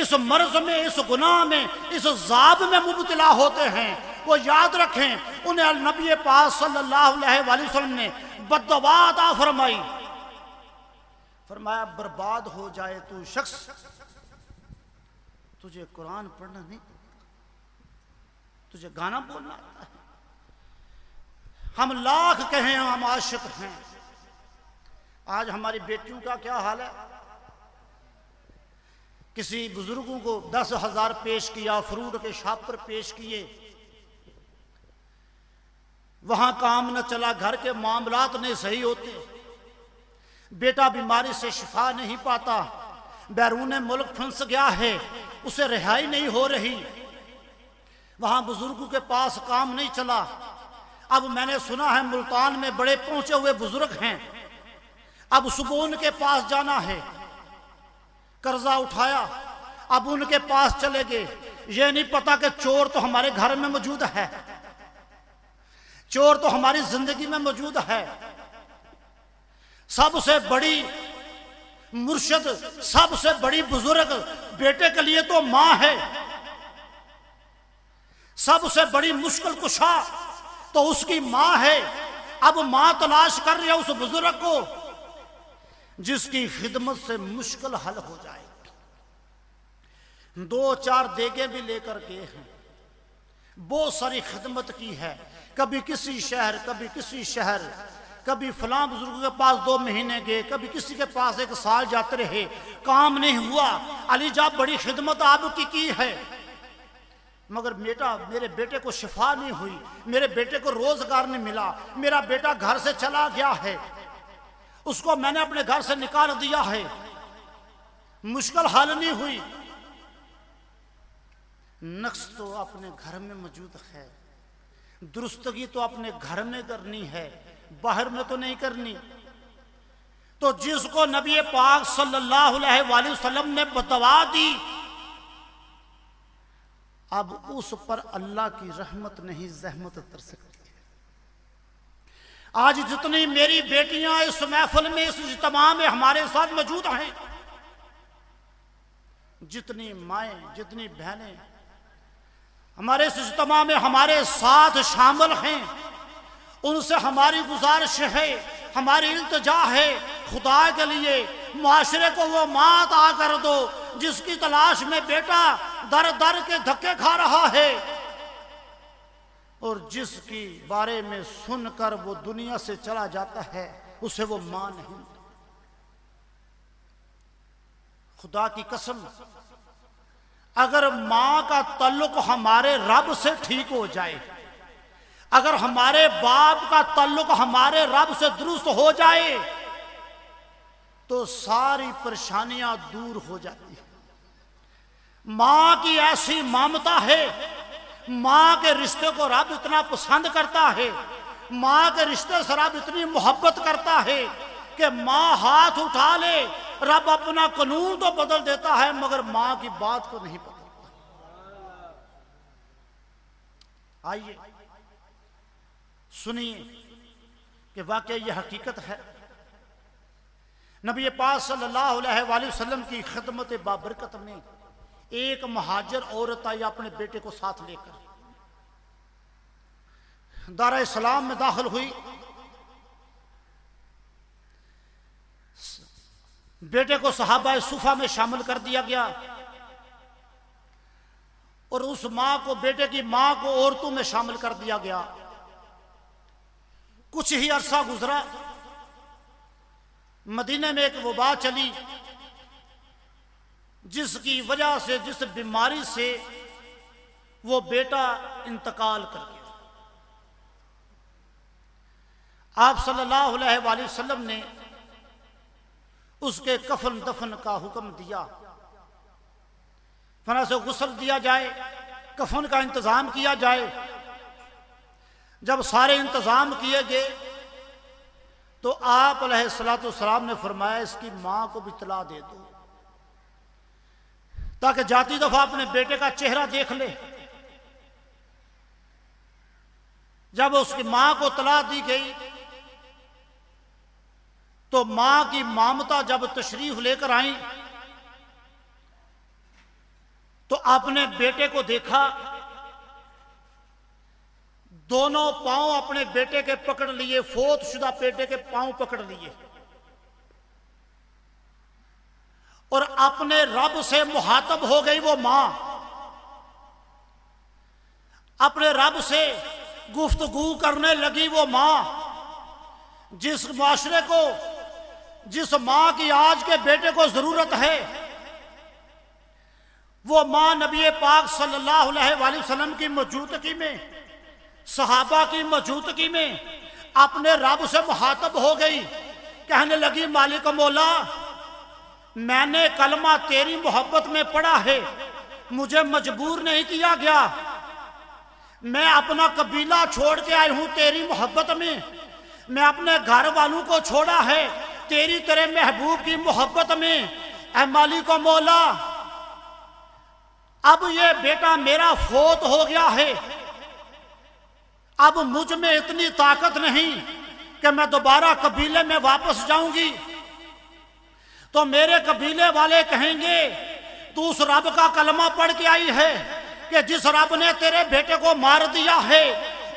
इस मर्ज में, इस गुनाह में, इस जाब में मुब्तला होते हैं, वो याद रखें उन्हें नबी पाक सल्लल्लाहु अलैहि वसल्लम ने बद्दुआ अता फरमाई। फरमाया, बर्बाद हो जाए तू शख्स, तुझे कुरान पढ़ना नहीं, तुझे गाना बोलना आता है। हम लाख कहें हम आशिक हैं। आज हमारी बेटियों का क्या हाल है। किसी बुजुर्गों को 10,000 पेश किया, फ्रूट के शॉप पर पेश किए, वहां काम न चला, घर के मामलात नहीं सही होते, बेटा बीमारी से शिफा नहीं पाता, बैरून मुल्क फंस गया है, उसे रिहाई नहीं हो रही, वहां बुजुर्गों के पास काम नहीं चला। अब मैंने सुना है मुल्तान में बड़े पहुंचे हुए बुजुर्ग हैं, अब सुबह उनके पास जाना है, कर्जा उठाया, अब उनके पास चले गए। ये नहीं पता कि चोर तो हमारे घर में मौजूद है, चोर तो हमारी जिंदगी में मौजूद है। सबसे बड़ी मुर्शिद, सबसे बड़ी बुजुर्ग बेटे के लिए तो मां है, सबसे बड़ी मुश्किल कुशा तो उसकी मां है। अब मां तलाश कर रही है उस बुजुर्ग को जिसकी खिदमत से मुश्किल हल हो जाए। 2-4 देगे भी लेकर गए हैं, बहुत सारी खिदमत की है, कभी किसी शहर, कभी किसी शहर, कभी फलां बुजुर्ग के पास 2 महीने गए, कभी किसी के पास 1 साल जाते रहे, काम नहीं हुआ। अली जाब बड़ी खिदमत आपकी की है, मगर बेटा, मेरे बेटे को शिफा नहीं हुई, मेरे बेटे को रोजगार नहीं मिला, मेरा बेटा घर से चला गया है, उसको मैंने अपने घर से निकाल दिया है, मुश्किल हल नहीं हुई। नक्स तो अपने घर में मौजूद है, दुरुस्तगी तो अपने घर में करनी है, बाहर में तो नहीं करनी। तो जिसको नबी पाक सल्लल्लाहु अलैहि वसल्लम ने बदवा दी, अब उस पर अल्लाह की रहमत नहीं जहमत उतर सकती है। आज जितनी मेरी बेटियां इस महफिल में, इस इज्तिमा में हमारे साथ मौजूद हैं, जितनी माएं, जितनी बहनें हमारे इस इज्तिमा में हमारे साथ शामिल हैं, उनसे हमारी गुजारिश है, हमारी इल्तिजा है, खुदा के लिए मुआशरे को वो मां अता कर दो जिसकी तलाश में बेटा दर दर के धक्के खा रहा है और जिसकी बारे में सुनकर वो दुनिया से चला जाता है, उसे वो मां नहीं। खुदा की कसम, अगर मां का ताल्लुक हमारे रब से ठीक हो जाए, अगर हमारे बाप का ताल्लुक हमारे रब से दुरुस्त हो जाए, तो सारी परेशानियां दूर हो जाती है। मां की ऐसी ममता है, मां के रिश्ते को रब इतना पसंद करता है, मां के रिश्ते से रब इतनी मोहब्बत करता है कि मां हाथ उठा ले रब अपना कानून तो बदल देता है मगर मां की बात को नहीं बदलता। आइए सुनिए कि वाकई यह हकीकत है। नबी पाक सल्लल्लाहु अलैहि वसल्लम की खिदमत बाबरकत में एक महाजर औरत आई अपने बेटे को साथ लेकर दारा इस्लाम में दाखिल हुई। बेटे को सहाबा सुफा में शामिल कर दिया गया और उस मां को, बेटे की मां को औरतों में शामिल कर दिया गया। कुछ ही अरसा गुजरा, मदीने में एक वबा चली जिसकी वजह से, जिस बीमारी से वो बेटा इंतकाल कर गया। आप सल्लल्लाहु अलैहि वसल्लम ने उसके कफन दफन का हुक्म दिया। फना से गुस्ल दिया जाए, कफन का इंतजाम किया जाए। जब सारे इंतजाम किए गए तो आप अलैहिस्सलाम ने फरमाया इसकी मां को भी इत्तला दे दो ताकि जाती दफा अपने बेटे का चेहरा देख ले। जब उसकी मां को इत्तला दी गई तो मां की ममता जब तशरीफ लेकर आई तो अपने बेटे को देखा, दोनों पांव अपने बेटे के पकड़ लिए, फोत शुदा बेटे के पांव पकड़ लिए और अपने रब से मुहातब हो गई। वो मां अपने रब से गुफ्तगू करने लगी। वो मां जिस माशरे को, जिस मां की आज के बेटे को जरूरत है, वो मां नबी पाक सल्लल्लाहु अलैहि वसल्लम की मौजूदगी में, सहाबा की मौजूदगी में अपने रब से मुहातब हो गई। कहने लगी मालिक मौला, मैंने कलमा तेरी मोहब्बत में पढ़ा है, मुझे मजबूर नहीं किया गया। मैं अपना कबीला छोड़ के आई हूं तेरी मोहब्बत में, मैं अपने घर वालों को छोड़ा है तेरी तेरे महबूब की मोहब्बत में। ऐ मालिक मौला, अब ये बेटा मेरा फोत हो गया है, अब मुझ में इतनी ताकत नहीं कि मैं दोबारा कबीले में वापस जाऊंगी। तो मेरे कबीले वाले कहेंगे तू उस रब का कलमा पढ़ के आई है कि जिस रब ने तेरे बेटे को मार दिया है।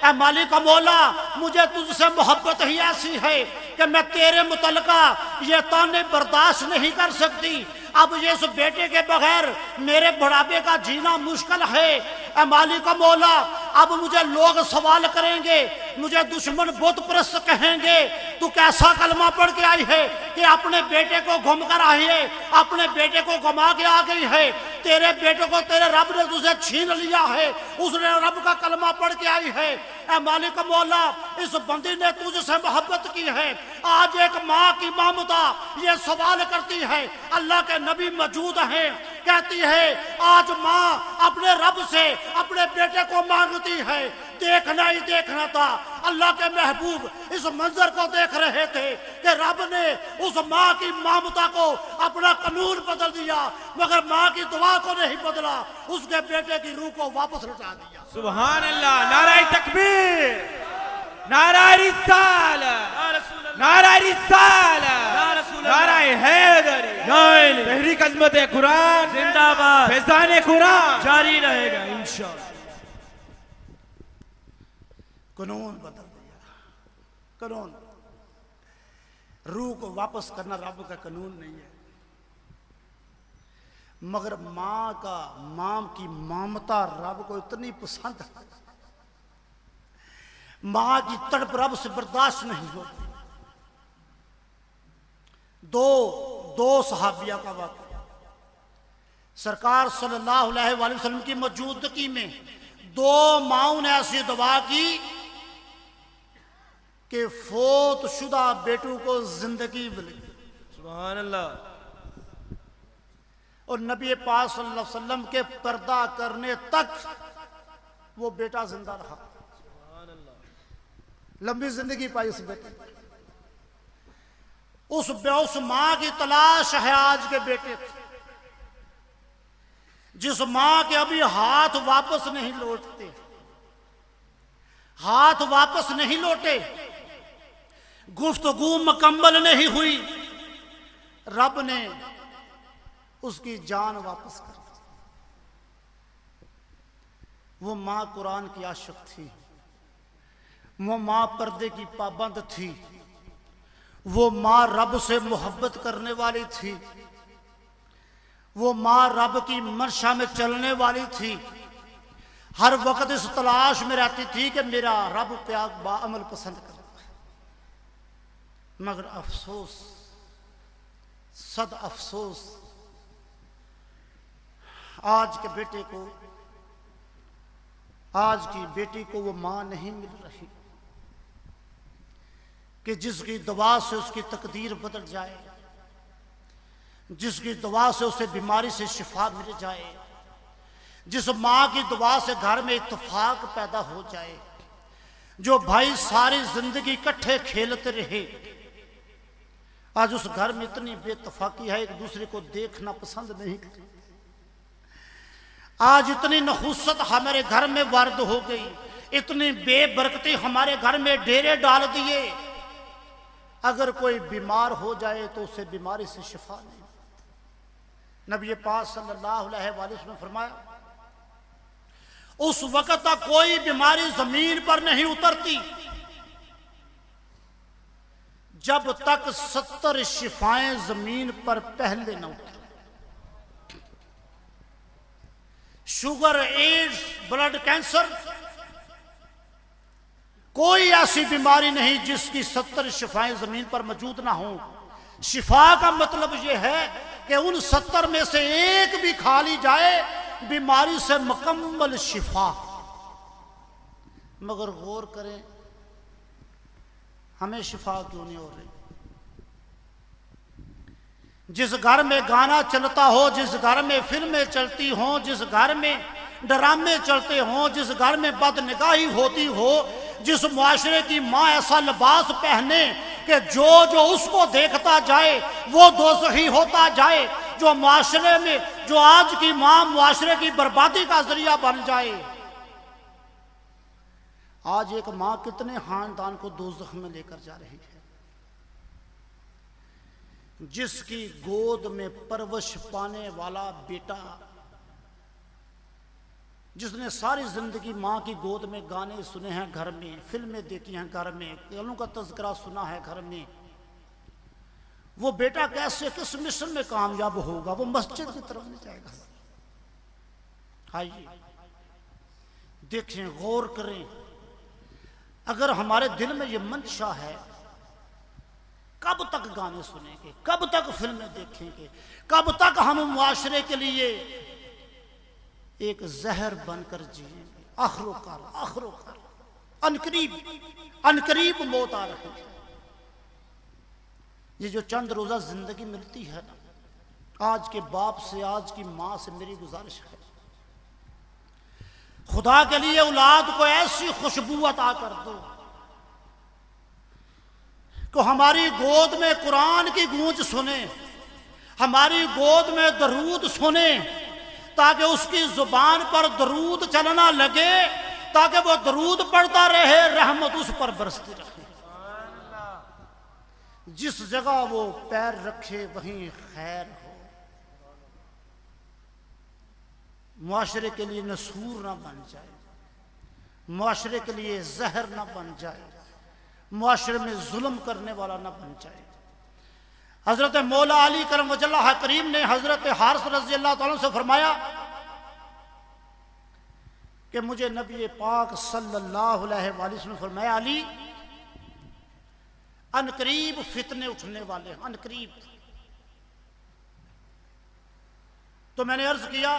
ऐ मालिक मौला, मुझे तुझसे मोहब्बत ही ऐसी है कि मैं तेरे मुतलका ये ताने बर्दाश्त नहीं कर सकती। अब ये इस बेटे के बगैर मेरे बुढ़ापे का जीना मुश्किल है। ऐ मालिक मौला, अब मुझे लोग सवाल करेंगे, मुझे दुश्मन बुत परस्त कहेंगे तू कैसा कलमा पढ़ के आई है कि अपने बेटे को घूम कर आई है, अपने बेटे को घुमा के आ गई है। तेरे बेटे को तेरे रब ने तुझे छीन लिया है, उसने रब का कलमा पढ़ के आई है। ऐ मालिक मौला, इस बंदी ने तुझसे मोहब्बत की है। आज एक माँ की ममता ये सवाल करती है, अल्लाह के नबी मौजूद हैं, कहती है आज माँ अपने रब से अपने बेटे को मांगती है। देखना ही देखना था, अल्लाह के महबूब इस मंजर को देख रहे थे कि रब ने उस माँ की ममता को अपना कानून बदल दिया मगर माँ की दुआ को नहीं बदला, उसके बेटे की रूह को वापस लौटा दिया। सुभान अल्लाह, नाराए तकबीर, नाराए रिसालत, नाराए रिसालत, नाराए हैदरी, तहरीक अज़मत कुरान जिंदाबाद, फैज़ान कुरान जारी रहेगा इंशाअल्लाह। कानून बदल दिया, कानून। रूह को वापस करना रब का कानून नहीं है मगर मां की ममता रब को इतनी पसंद है, मां की तड़प रब से बर्दाश्त नहीं होती। दो सहाबिया का वाक़या, सरकार सल्लल्लाहु अलैहि वसल्लम की मौजूदगी में दो माओं ने ऐसी दुआ की कि फोत शुदा बेटों को जिंदगी मिली। सुभान अल्लाह। और नबी पाक सल्लल्लाहु अलैहि वसल्लम के पर्दा करने तक वो बेटा जिंदा रहा। लंबी जिंदगी पाई उस बेटे। उस मां की तलाश है आज के बेटे, जिस मां के अभी हाथ वापस नहीं लौटते, हाथ वापस नहीं लौटे, गुफ्तगू मुकम्मल नहीं हुई, रब ने उसकी जान वापस कर दी। वो मां कुरान की आशिक थी, वो मां पर्दे की पाबंद थी, वो मां रब से मोहब्बत करने वाली थी, वो मां रब की मंशा में चलने वाली थी। हर वक्त इस तलाश में रहती थी कि मेरा रब क्या बाअमल पसंद करता है। मगर अफसोस, सद अफसोस, आज के बेटे को, आज की बेटी को वो मां नहीं मिल रही कि जिसकी दुआ से उसकी तकदीर बदल जाए, जिसकी दुआ से उसे बीमारी से शिफा मिल जाए, जिस मां की दुआ से घर में इत्तेफाक पैदा हो जाए। जो भाई सारी जिंदगी इकट्ठे खेलते रहे, आज उस घर में इतनी बेइत्तेफाकी है, एक दूसरे को देखना पसंद नहीं करते। आज इतनी नहुसत हमारे घर में वारद हो गई, इतनी बेबरकती हमारे घर में डेरे डाल दिए। अगर कोई बीमार हो जाए तो उसे बीमारी से शिफा नहीं। नबी पाक सल्लल्लाहु अलैहि वसल्लम ने फरमाया, उस वक्त तक कोई बीमारी जमीन पर नहीं उतरती जब तक 70 शिफाएं जमीन पर पहले न उतरे। शुगर, एड्स, ब्लड कैंसर, कोई ऐसी बीमारी नहीं जिसकी 70 शिफाएं जमीन पर मौजूद ना हो। शिफा का मतलब यह है कि उन 70 में से एक भी खा ली जाए, बीमारी से मुकम्मल शिफा। मगर गौर करें, हमें शिफा क्यों नहीं हो रही? जिस घर में गाना चलता हो, जिस घर में फिल्में चलती हों, जिस घर में ड्रामे चलते हों, जिस घर में बदनिगाही होती हो, जिस मुआशरे की माँ ऐसा लिबास पहने कि जो जो उसको देखता जाए वो दोज़खी होता जाए, जो मुआशरे में, जो आज की माँ मुआशरे की बर्बादी का जरिया बन जाए। आज एक माँ कितने खानदान को दोज़ख में लेकर जा रही है। जिसकी गोद में परवश पाने वाला बेटा, जिसने सारी जिंदगी माँ की गोद में गाने सुने हैं घर में, फिल्में देखी हैं घर में, खेलों का तज़किरा सुना है घर में, वो बेटा कैसे, किस मिशन में कामयाब होगा? वो मस्जिद की तरफ नहीं जाएगा। आइए देखें, गौर करें। अगर हमारे दिल में ये मंशा है, कब तक गाने सुनेंगे, कब तक फिल्में देखेंगे, कब तक हम मुआशरे के लिए एक जहर बनकर जिएंगे? आखिरकार अनकरीब मौत आ रही है। ये जो चंद रोजा जिंदगी मिलती है ना, आज के बाप से, आज की माँ से मेरी गुजारिश है, खुदा के लिए औलाद को ऐसी खुशबू अता कर दो कि हमारी गोद में कुरान की गूंज सुने, हमारी गोद में दरूद सुने, ताकि उसकी जुबान पर दरूद चलना लगे, ताकि वो दरूद पढ़ता रहे, रहमत उस पर बरसती रहे। जिस जगह वो पैर रखे वहीं खैर हो। मुआशरे के लिए नसूर ना बन जाए, मुआशरे के लिए जहर ना बन जाए, मुआशरे में जुल्म करने वाला ना बन जाए। हजरत मौला अली करम वजल्लाह करीम ने हजरत हारिस रज़ी अल्लाह तआला से फरमाया कि मुझे नबी पाक सल्लल्लाहु अलैहि वसल्लम ने फरमाया, अली अनकरीब फितने उठने वाले हैं, अनकरीब। तो मैंने अर्ज किया,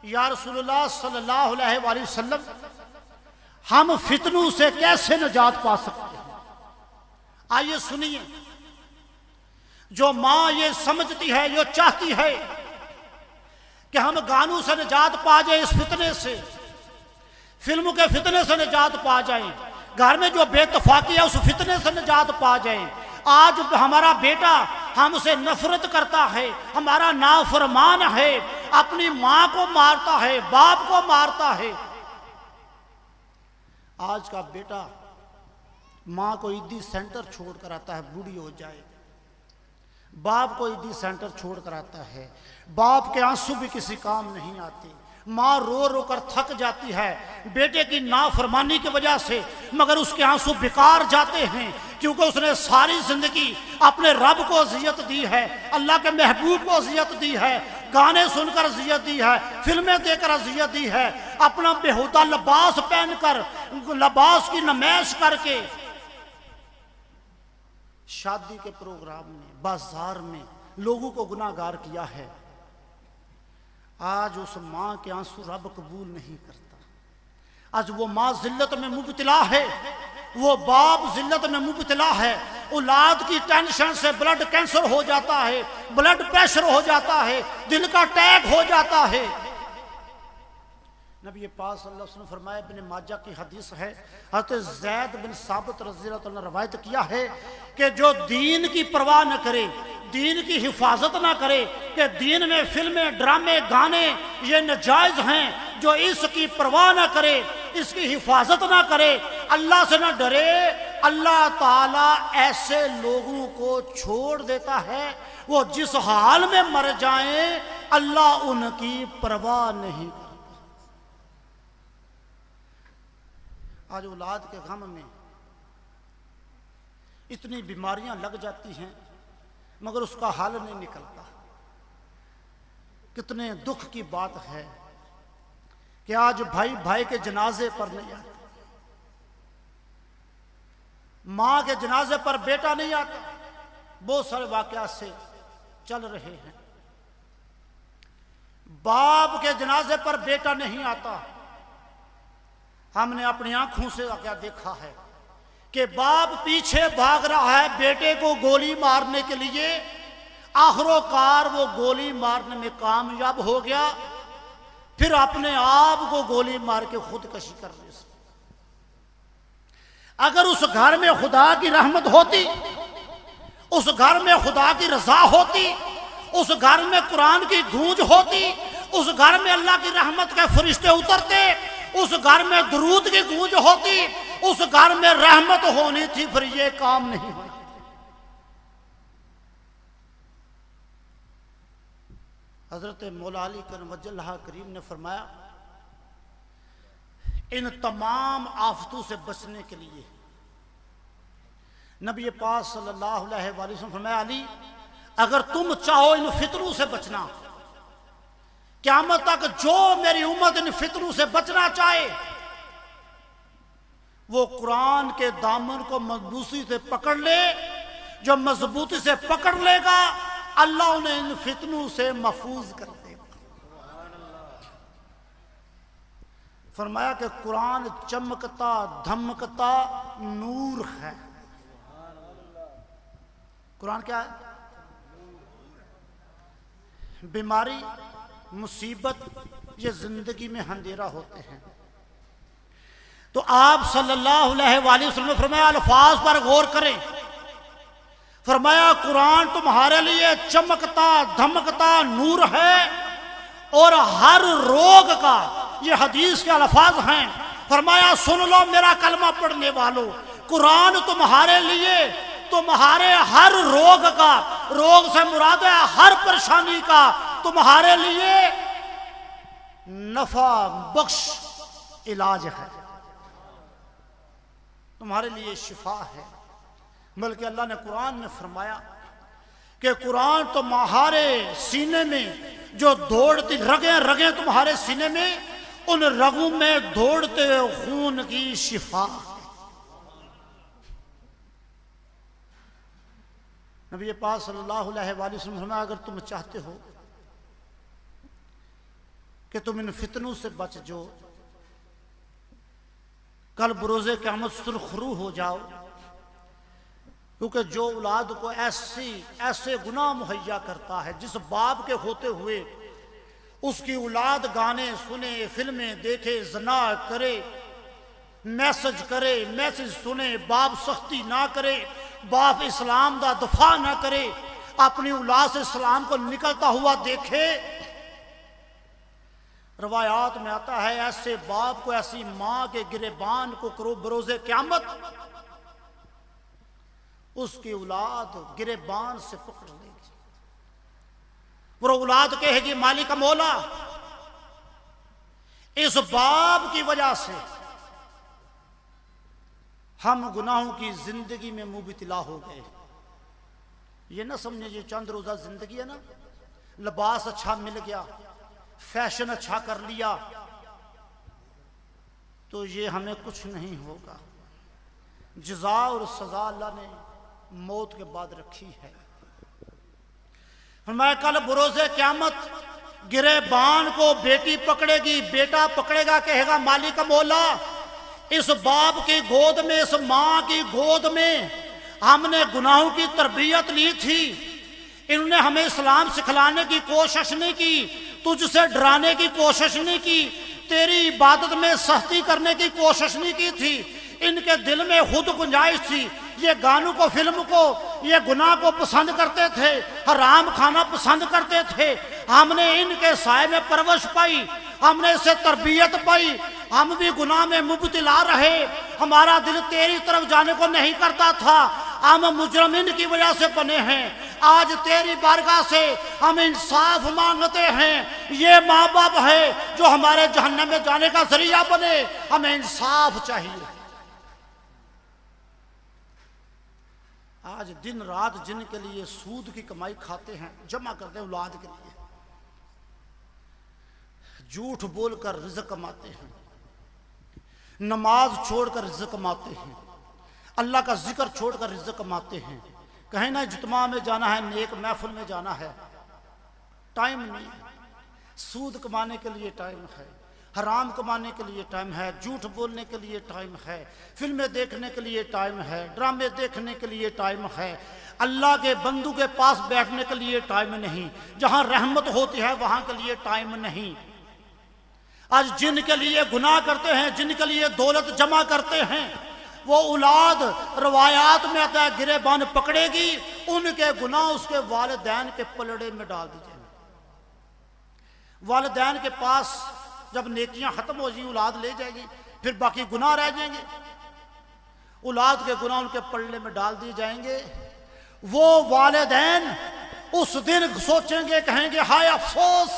या रसूलुल्लाह सल्लल्लाहु अलैहि वसल्लम, हम फितनों से कैसे निजात पा सकते हैं? आइए सुनिए। जो माँ ये समझती है, जो चाहती है कि हम गानों से निजात पा जाए, इस फितने से, फिल्म के फितने से निजात पा जाए, घर में जो बेतफाकी है उस फितने से निजात पा जाए। आज हमारा बेटा हमसे नफरत करता है, हमारा नाफरमान है, अपनी मां को मारता है, बाप को मारता है। आज का बेटा मां को ईदी सेंटर छोड़ कर आता है, बूढ़ी हो जाए, बाप को ईदी सेंटर छोड़ कर आता है, बाप के आंसू भी किसी काम नहीं आते, माँ रो रो कर थक जाती है बेटे की नाफरमानी की वजह से, मगर उसके आंसू बेकार जाते हैं क्योंकि उसने सारी जिंदगी अपने रब को अज़ियत दी है, अल्लाह के महबूब को अज़ियत दी है, गाने सुनकर अज़ियत दी है, फिल्में देखकर अज़ियत दी है, अपना बेहुदा लिबास पहनकर, लिबास की नमाइश करके, शादी के प्रोग्राम में, बाजार में लोगों को गुनाहगार किया है। आज उस मां के आंसू रब कबूल नहीं करता। आज वो मां जिल्लत में मुब्तला है, वो बाप जिल्लत में मुब्तला है। औलाद की टेंशन से ब्लड कैंसर हो जाता है, ब्लड प्रेशर हो जाता है, दिल का अटैक हो जाता है। नबी पाक सल्लल्लाहु अलैहि वसल्लम फरमाया, इब्न माजा की हदीस है, हज़रत ज़ैद बिन साबित रज़ियल्लाहु अन्हु ने रवायत किया है कि जो दीन की परवाह न करे, दीन की हिफाजत ना करे, कि दीन में फिल्में, ड्रामे, गाने ये नाजायज हैं, जो इसकी परवाह ना करे, इसकी हिफाजत ना करे, अल्लाह से ना डरे, अल्लाह ताला ऐसे लोगों को छोड़ देता है, वो जिस हाल में मर जाएं अल्लाह उनकी परवाह नहीं करता। आज औलाद के गम में इतनी बीमारियां लग जाती हैं मगर उसका हल नहीं निकलता। कितने दुख की बात है कि आज भाई भाई के जनाजे पर नहीं आता, मां के जनाजे पर बेटा नहीं आता, बहुत सारे वाकयात से चल रहे हैं। बाप के जनाजे पर बेटा नहीं आता। हमने अपनी आंखों से क्या देखा है कि बाप पीछे भाग रहा है बेटे को गोली मारने के लिए, आखिरकार वो गोली मारने में कामयाब हो गया, फिर अपने आप को गोली मार के खुदकशी करने से। अगर उस घर में खुदा की रहमत होती, उस घर में खुदा की रजा होती, उस घर में कुरान की गूंज होती, उस घर में अल्लाह की रहमत के फरिश्ते उतरते, उस घर में दुरूद की गूंज होती, उस घर में रहमत होनी थी, फिर ये काम नहीं होना। हजरत मौला अली करमजल्लाह करीम ने फरमाया, इन तमाम आफतों से बचने के लिए नबी पाक सल्लल्लाहु अलैहि वसल्लम फरमाया, अली अगर तुम चाहो इन फितरों से बचना, क़यामत तक जो मेरी उम्मत इन फितरों से बचना चाहे वो कुरान के दामन को मजबूती से पकड़ ले, जो मजबूती से पकड़ लेगा अल्लाह उन्हें इन फितनों से महफूज कर देगा। फरमाया कि कुरान चमकता धमकता नूर है। कुरान क्या है? बीमारी, मुसीबत ये जिंदगी में अंधेरा होते हैं। तो आप सल्लल्लाहु अलैहि वसल्लम ने फरमाया, अल्फाज पर गौर करें। फरमाया कुरान तुम्हारे लिए चमकता धमकता नूर है और हर रोग का, ये हदीस के अल्फाज हैं। फरमाया सुन लो मेरा कलमा पढ़ने वालों, कुरान तुम्हारे लिए, तुम्हारे हर रोग का, रोग से मुराद है हर परेशानी का, तुम्हारे लिए नफा बख्श इलाज है, तुम्हारे लिए शिफा है। बल्कि अल्लाह ने कुरान में फरमाया कि कुरान तुम्हारे सीने में जो दौड़ती रगें रगें तुम्हारे सीने में, उन रगों में दौड़ते खून की शिफा। नबी पाक सल्लल्लाहु अलैहि वसल्लम फरमाया, अगर तुम चाहते हो कि तुम इन फितनों से बच जाओ, कल बरोज़े क़यामत सुरखरू हो जाओ, क्योंकि जो औलाद को ऐसे गुनाह मुहैया करता है, जिस बाप के होते हुए उसकी औलाद गाने सुने, फिल्में देखे, जना करे, मैसेज करे, मैसेज सुने, बाप सख्ती ना करे, बाप इस्लाम का दफा ना करे, अपनी औलाद से इस्लाम को निकलता हुआ देखे। रवायात में आता है ऐसे बाप को, ऐसी मां के गिरेबान को करो बरोज़े क़यामत, उसकी औलाद गिरेबान से पकड़ लेगी। वो औलाद कहेगी मालिक मौला, इस बाप की वजह से हम गुनाहों की जिंदगी में मुबतला हो गए। ये ना समझे ये चंद रोजा जिंदगी है ना, लिबास अच्छा मिल गया, फैशन अच्छा कर लिया, तो ये हमें कुछ नहीं होगा। जज़ा और सजा अल्लाह ने मौत के बाद रखी है। मैं कल बरोज़े क़यामत गिरेबान को बेटी पकड़ेगी, बेटा पकड़ेगा, कहेगा मालिक मौला, इस बाप की गोद में, इस मां की गोद में हमने गुनाहों की तरबियत ली थी, इन्होंने हमें इस्लाम सिखलाने की कोशिश नहीं की, तुझसे डराने की कोशिश नहीं की, तेरी इबादत में सख्ती करने की कोशिश नहीं की थी, इनके दिल में खुद गुंजाइश थी, ये गानों को, फिल्म को, ये गुनाह को पसंद करते थे, हराम खाना पसंद करते थे। हमने इनके साए में परवरिश पाई, हमने इससे तरबियत पाई, हम भी गुनाह में मुबतला रहे, हमारा दिल तेरी तरफ जाने को नहीं करता था, हम मुजरम इनकी वजह से बने हैं। आज तेरी बारगाह से हम इंसाफ मांगते हैं। ये माँ बाप है जो हमारे जहन्नम में जाने का जरिया बने, हमें इंसाफ चाहिए। आज दिन रात जिनके लिए सूद की कमाई खाते हैं, जमा करते हैं औलाद के लिए, झूठ बोलकर रिज़्क़ कमाते हैं, नमाज छोड़कर रिज़्क़ कमाते हैं, अल्लाह का जिक्र छोड़कर रिज़्क़ कमाते हैं। कहीं ना इज्तिमा में जाना है, नेक महफिल में जाना है, टाइम नहीं है। सूद कमाने के लिए टाइम है, हराम कमाने के लिए टाइम है, झूठ बोलने के लिए टाइम है, फिल्में देखने के लिए टाइम है, ड्रामे देखने के लिए टाइम है, अल्लाह के बंदू के पास बैठने के लिए टाइम नहीं, जहां रहमत होती है वहां के लिए टाइम नहीं। आज जिनके लिए गुनाह करते हैं, जिनके लिए दौलत जमा करते हैं, वो औलाद रवायात में आता है गिरेबान पकड़ेगी, उनके गुनाह उसके वालिदैन के पलड़े में डाल दी जाएंगे। वालिदैन के पास जब नेकियां खत्म हो जाएंगी, औलाद ले जाएगी, फिर बाकी गुनाह रह जाएंगे, औलाद के गुनाह उनके पलड़े में डाल दिए जाएंगे। वो वालिदैन उस दिन सोचेंगे, कहेंगे हाय अफसोस।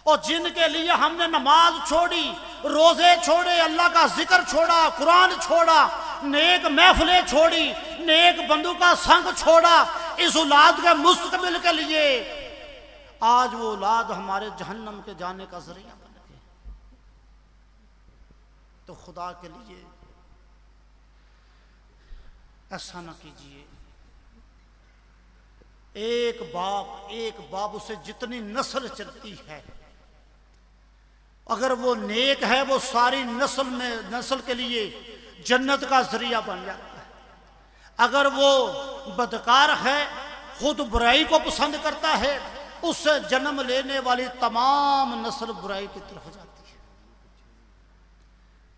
और जिनके लिए हमने नमाज छोड़ी, रोजे छोड़े, अल्लाह का जिक्र छोड़ा, कुरान छोड़ा, नेक महफिलें छोड़ी, नेक बंदू का संग छोड़ा, इस औलाद के मुस्तकबिल के लिए आज वो औलाद हमारे जहन्नम के जाने का जरिया बन गए। तो खुदा के लिए ऐसा ना कीजिए। एक बाप उसे जितनी नस्ल चलती है, अगर वो नेक है, वो सारी नस्ल के लिए जन्नत का जरिया बन जाता है। अगर वो बदकार है, खुद बुराई को पसंद करता है, उससे जन्म लेने वाली तमाम नस्ल बुराई की तरफ जाती है।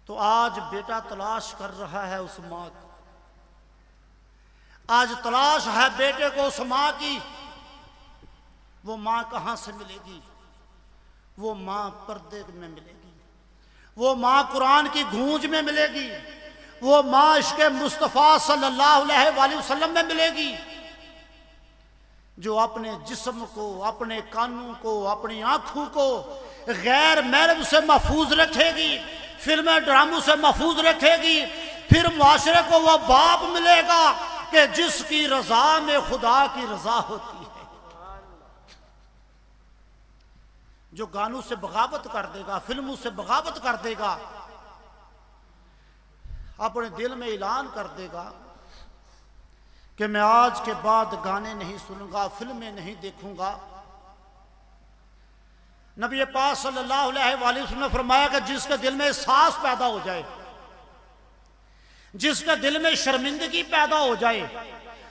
तो आज बेटा तलाश कर रहा है उस माँ को, आज तलाश है बेटे को उस माँ की। वो माँ कहाँ से मिलेगी? वो माँ पर्दे में मिलेगी, वो माँ कुरान की गूंज में मिलेगी, वो माँ इश्क़ मुस्तफ़ा सल्लल्लाहु अलैहि वसल्लम में मिलेगी, जो अपने जिस्म को, अपने कानों को, अपनी आंखों को गैर महरम से महफूज रखेगी, फिल्में ड्रामों से महफूज रखेगी। फिर मुआशरे को वह बाप मिलेगा कि जिसकी रजा में खुदा की रजा होती है। जो गानों से बगावत कर देगा, फिल्मों से बगावत कर देगा, अपने दिल में ऐलान कर देगा कि मैं आज के बाद गाने नहीं सुनूंगा, फिल्में नहीं देखूंगा। नबी पाक सल्लल्लाहु अलैहि वसल्लम ने फरमाया कि जिसके दिल में एहसास पैदा हो जाए, जिसके दिल में शर्मिंदगी पैदा हो जाए,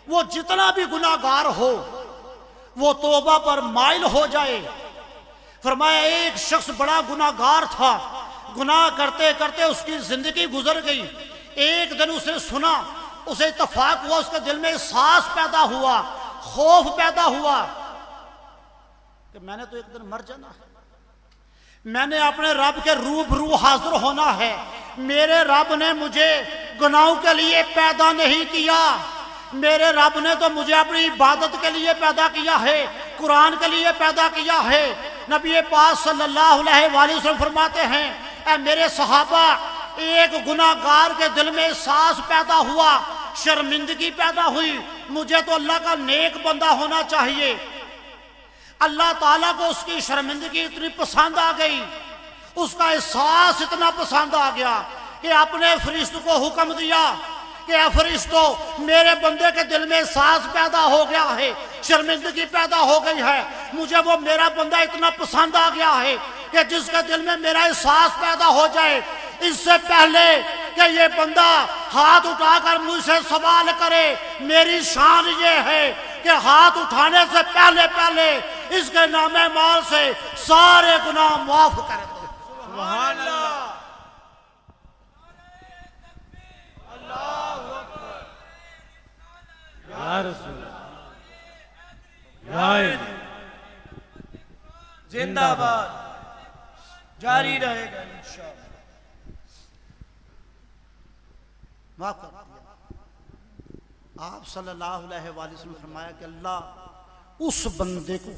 वो जितना भी गुनाहगार हो, वो तौबा पर माइल हो जाए, फरमाया एक शख्स बड़ा गुनाहगार था, गुनाह करते करते उसकी जिंदगी गुजर गई। एक दिन उसने सुना, उसे इत्तफाक हुआ, उसके दिल में एहसास पैदा हुआ, खौफ पैदा हुआ कि मैंने तो एक दिन मर जाना है, मैंने अपने रब के रूबरू हाजिर होना है। मेरे रब ने मुझे गुनाहों के लिए पैदा नहीं किया, मेरे रब ने तो मुझे अपनी इबादत के लिए पैदा किया है, कुरान के लिए पैदा किया है। नबी पाक सल्लल्लाहु अलैहि वसल्लम फरमाते हैं, ऐ मेरे सहाबा, एक गुनाहगार के दिल में एहसास पैदा हुआ, शर्मिंदगी पैदा हुई, मुझे तो अल्लाह का नेक बंदा होना चाहिए। अल्लाह ताला को उसकी शर्मिंदगी इतनी पसंद आ गई, उसका एहसास इतना पसंद आ गया कि अपने फरिश्तों को हुक्म दिया कि ऐ फरिश्तों, मेरे बंदे के दिल में एहसास पैदा हो गया है, शर्मिंदगी पैदा हो गई है, मुझे वो मेरा बंदा इतना पसंद आ गया है कि जिसके दिल में मेरा एहसास पैदा हो जाए, इससे पहले कि ये बंदा हाथ उठाकर मुझसे सवाल करे, मेरी शान ये है कि हाथ उठाने से पहले पहले इसके नामे माल से सारे गुनाह माफ कर दो। सुभान अल्लाह। या रसूल, जिंदाबाद, जारी रहेगा इंशाअल्लाह। माफ कर दिया। आप सल्लल्लाहु अलैहि वसल्लम फरमाया कि अल्लाह उस बंदे को,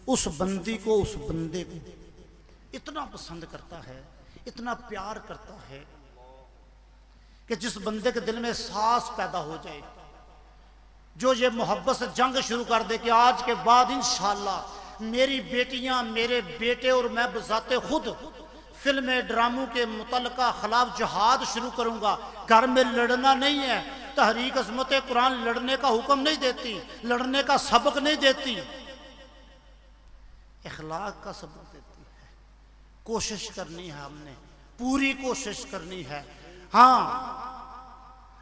उस बंदी को, उस बंदे को इतना पसंद करता है, इतना प्यार करता है कि जिस बंदे के दिल में एहसास पैदा हो जाए, जो ये मोहब्बत से जंग शुरू कर दे कि आज के बाद इंशाअल्लाह मेरी बेटियां, मेरे बेटे और मैं बजाते खुद फिल्में ड्रामों के मुतल्लिका खिलाफ जहाद शुरू करूंगा। घर में लड़ना नहीं है, तहरीक अज़मत कुरान लड़ने का हुक्म नहीं देती, लड़ने का सबक नहीं देती, इखलाक का सबक देती है। कोशिश करनी है, हमने पूरी कोशिश करनी है। हाँ,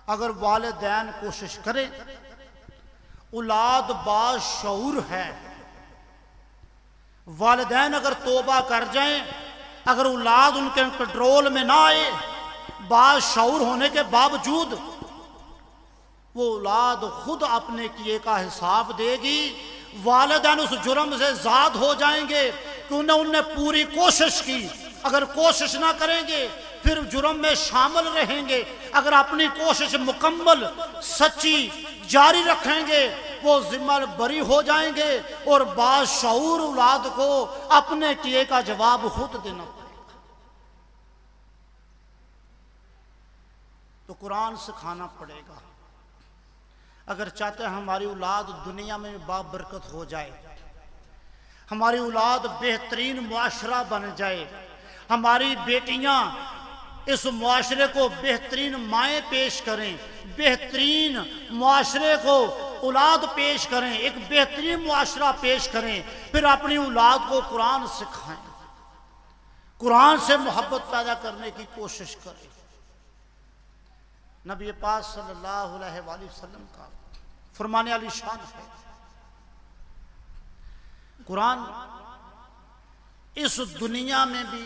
अगर वालिदैन कोशिश करें, औलाद बाशऊर है, वालिदैन अगर तौबा कर जाएं, अगर औलाद उनके कंट्रोल में ना आए, बाशऊर होने के बावजूद वो औलाद खुद अपने किए का हिसाब देगी। वालिदैन उस जुर्म से आजाद हो जाएंगे कि उन्होंने पूरी कोशिश की। अगर कोशिश ना करेंगे फिर जुर्म में शामिल रहेंगे। अगर अपनी कोशिश मुकम्मल सच्ची जारी रखेंगे, वो जिम्मा बरी हो जाएंगे और बाशऊर औलाद को अपने किए का जवाब खुद देना पड़ेगा। तो कुरान सिखाना पड़ेगा। अगर चाहते हैं हमारी औलाद दुनिया में बाबरकत हो जाए, हमारी औलाद बेहतरीन मुआशरा बन जाए, हमारी बेटियां इस मुआशरे को बेहतरीन माएँ पेश करें, बेहतरीन मुआशरे को औलाद पेश करें, एक बेहतरीन मुआशरा पेश करें, फिर अपनी औलाद को कुरान सिखाएं, कुरान से मोहब्बत पैदा करने की कोशिश करें। नबी पाक सल्लल्लाहु अलैहि वसल्लम का फरमाने वाली शान है, कुरान इस दुनिया में भी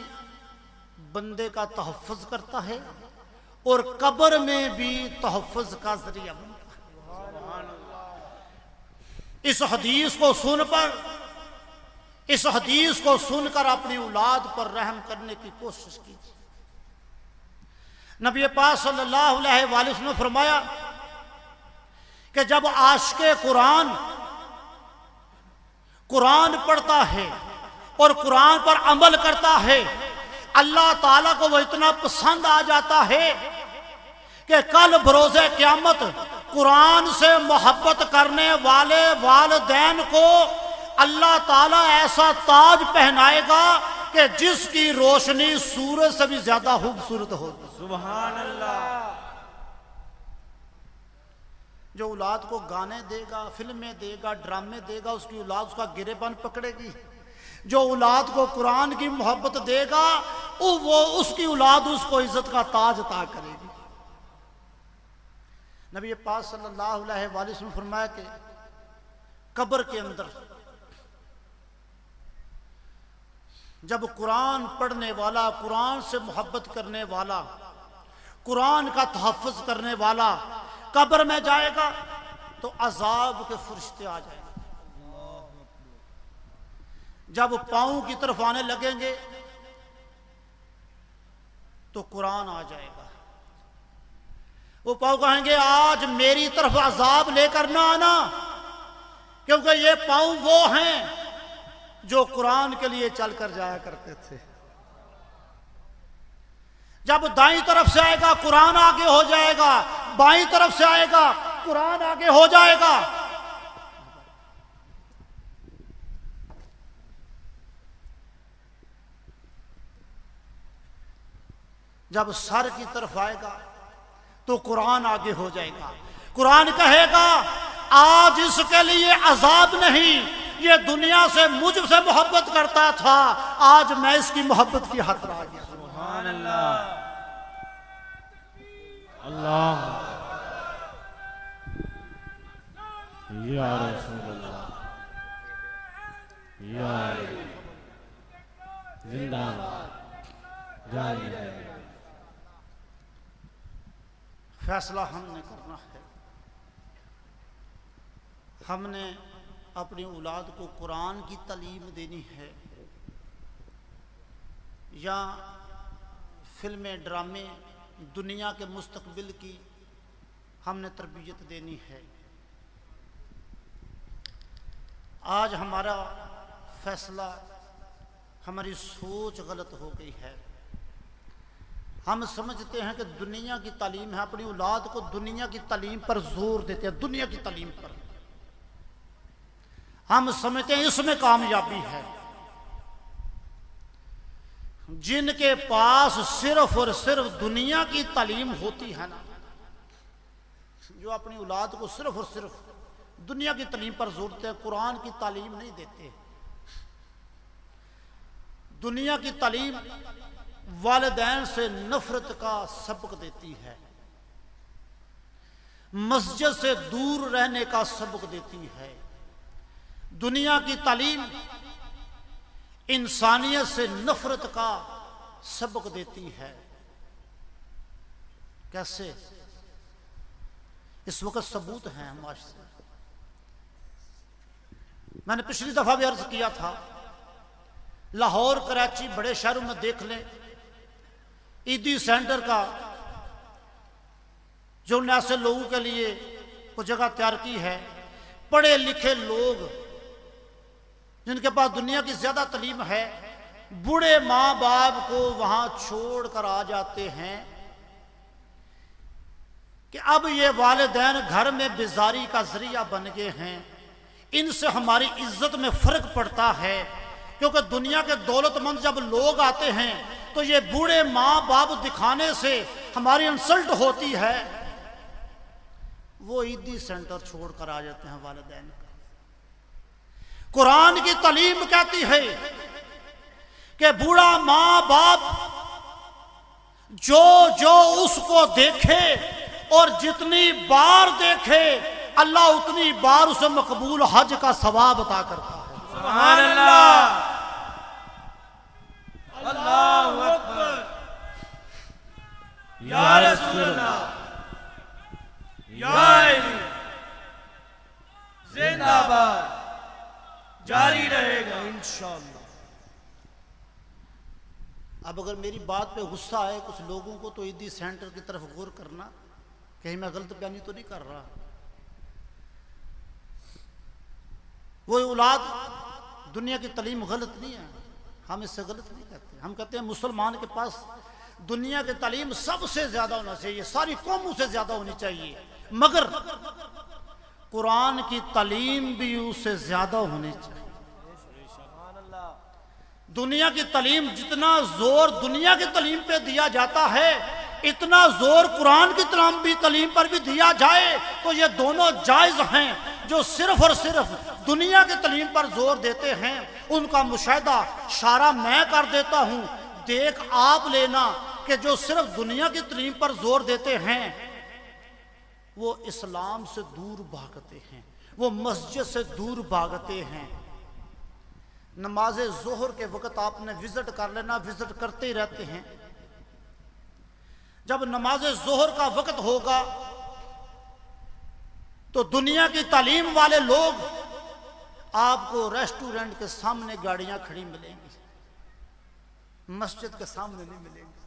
बंदे का तहफ़्फ़ुज़ करता है और कब्र में भी तहफ़्फ़ुज़ का जरिया बनता है। इस हदीस को सुनकर, इस हदीस को सुनकर अपनी औलाद पर रहम करने की कोशिश कीजिए। नबी पाक सल्लल्लाहु अलैहि वसल्लम ने फरमाया कि जब आशिक़े कुरान कुरान पढ़ता है और कुरान पर अमल करता है, अल्लाह ताला को वो इतना पसंद आ जाता है कि कल बरोज़े क़यामत कुरान से मोहब्बत करने वाले वालिदैन को अल्लाह ताला ऐसा ताज पहनाएगा कि जिसकी रोशनी सूरज से भी ज्यादा खूबसूरत होगी। सुभान अल्लाह। जो औलाद को गाने देगा, फिल्में देगा, ड्रामे देगा, उसकी औलाद उसका गिरेबान पकड़ेगी। जो औलाद को कुरान की मोहब्बत देगा, वो उसकी औलाद उसको इज्जत का ताज अता करेगी। नबी पाक सल्लल्लाहु अलैहि वसल्लम ने फरमाया कि कब्र के अंदर जब कुरान पढ़ने वाला, कुरान से मोहब्बत करने वाला, कुरान का तहफ़्फ़ुज़ करने वाला कब्र में जाएगा तो अजाब के फरिश्ते आ जाएंगे। जब पांव की तरफ आने लगेंगे तो कुरान आ जाएगा। वो पांव कहेंगे आज मेरी तरफ अजाब लेकर ना आना, क्योंकि ये पांव वो हैं जो कुरान के लिए चलकर जाया करते थे। जब दाईं तरफ से आएगा कुरान आगे हो जाएगा, बाईं तरफ से आएगा कुरान आगे हो जाएगा। जब सर की तरफ आएगा तो कुरान आगे हो जाएगा। कुरान कहेगा आज इसके लिए अजाब नहीं, ये दुनिया से मुझसे मोहब्बत करता था, आज मैं इसकी मोहब्बत की हद आ गया। सुभान अल्लाह, अल्लाह या रसूल अल्लाह, या जिंदाबाद, जारी रहेगा। फैसला हमने करना है। हमने अपनी औलाद को कुरान की तालीम देनी है या फिल्में, ड्रामे, दुनिया के मुस्तकबिल की हमने तरबियत देनी है। आज हमारा फैसला, हमारी सोच गलत हो गई है। हम समझते हैं कि दुनिया की तालीम है, अपनी औलाद को दुनिया की तालीम पर जोर देते हैं, दुनिया की तालीम पर। हम समझते हैं इसमें कामयाबी है। जिनके पास सिर्फ और सिर्फ दुनिया की तालीम होती है ना, जो अपनी औलाद को सिर्फ और सिर्फ दुनिया की तालीम पर जोर देते हैं, कुरान की तालीम नहीं देते। दुनिया की तालीम वालिदैन से नफरत का सबक देती है, मस्जिद से दूर रहने का सबक देती है। दुनिया की तालीम इंसानियत से नफरत का सबक देती है। कैसे? इस वक्त सबूत हैं हमारे से। मैंने पिछली दफा भी अर्ज किया था, लाहौर, कराची, बड़े शहरों में देख लें, ईदी सेंटर का जो ने ऐसे लोगों के लिए वो जगह तैयार की है, पढ़े लिखे लोग जिनके पास दुनिया की ज्यादा तालीम है, बूढ़े माँ बाप को वहां छोड़कर आ जाते हैं कि अब ये वालिदैन घर में बेजारी का जरिया बन गए हैं। इनसे हमारी इज्जत में फर्क पड़ता है, क्योंकि दुनिया के दौलतमंद जब लोग आते हैं तो ये बूढ़े माँ बाप दिखाने से हमारी इंसल्ट होती है। वो ईदी सेंटर छोड़कर आ जाते हैं वालिदैन का। कुरान की तालीम कहती है कि बूढ़ा माँ बाप जो जो उसको देखे और जितनी बार देखे, अल्लाह उतनी बार उसे मकबूल हज का सवाब अता करता है। सुभान अल्लाह, अल्लाहु अकबर, या रसूल अल्लाह, या अली, जिंदाबाद, जारी रहेगा इंशाअल्लाह। अब अगर मेरी बात पे गुस्सा आए कुछ लोगों को तो ईदी सेंटर की तरफ गौर करना, कहीं मैं गलत बयानी तो नहीं कर रहा। वो औलाद दुनिया की तालीम गलत नहीं है, हम इससे गलत नहीं कहते। हम कहते हैं मुसलमान के पास दुनिया की तालीम सबसे ज्यादा होना चाहिए, सारी कौमों से ज्यादा होनी चाहिए, मगर कुरान की तालीम भी उससे ज्यादा होनी चाहिए। दुनिया की तालीम, जितना जोर दुनिया की तालीम पे दिया जाता है, इतना जोर कुरान की तालीम पर भी दिया जाए तो ये दोनों जायज हैं। जो सिर्फ और सिर्फ दुनिया की तालीम पर जोर देते हैं, उनका मुशाहिदा इशारा मैं कर देता हूं, देख आप लेना कि जो सिर्फ दुनिया की तालीम पर जोर देते हैं वो इस्लाम से दूर भागते हैं, वो मस्जिद से दूर भागते हैं। नमाज ज़ोहर के वक़्त आपने विज़िट कर लेना, विज़िट करते ही रहते हैं। जब नमाज ज़ोहर का वक़्त होगा तो दुनिया की तालीम वाले लोग आपको रेस्टोरेंट के सामने गाड़ियां खड़ी मिलेंगी, मस्जिद के सामने नहीं मिलेंगी।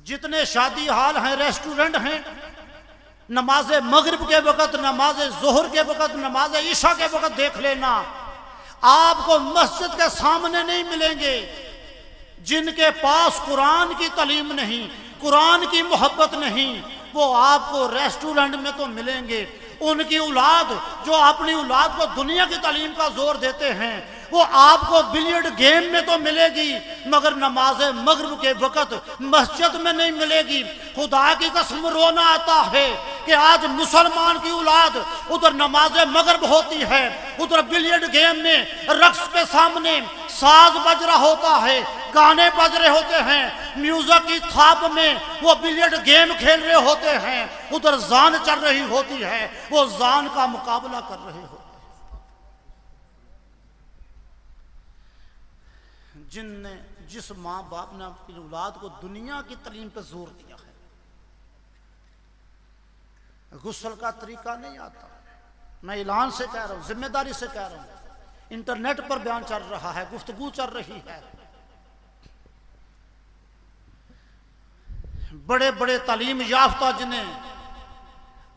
जितने शादी हाल हैं, रेस्टोरेंट हैं, नमाज मगरिब के वक़्त, नमाज ज़ोहर के वक़्त, नमाज ईशा के वक़्त देख लेना, आपको मस्जिद के सामने नहीं मिलेंगे। जिनके पास कुरान की तालीम नहीं, कुरान की मोहब्बत नहीं, वो आपको रेस्टोरेंट में तो मिलेंगे। उनकी औलाद जो अपनी औलाद को दुनिया की तालीम का जोर देते हैं, वो आपको बिलियर्ड गेम में तो मिलेगी, मगर नमाज मगरिब के वक़्त मस्जिद में नहीं मिलेगी। खुदा की कसम रोना आता है कि आज मुसलमान की औलाद उधर नमाज मगरिब होती है, उधर बिलियर्ड गेम में रक्स के सामने साज बज रहा होता है, गाने बज रहे होते हैं, म्यूजिक की थाप में वो बिलियर्ड गेम खेल रहे होते हैं, उधर जान चल रही होती है, वो जान का मुकाबला कर रहे होते हैं। जिस माँ बाप ने अपनी औलाद को दुनिया की तालीम पर जोर दिया है, गुस्ल का तरीका नहीं आता। मैं ऐलान से कह रहा हूं, जिम्मेदारी से कह रहा हूं, इंटरनेट पर बयान चल रहा है, गुफ्तगू चल रही है। बड़े बड़े तालीम याफ्ता जिन्हें,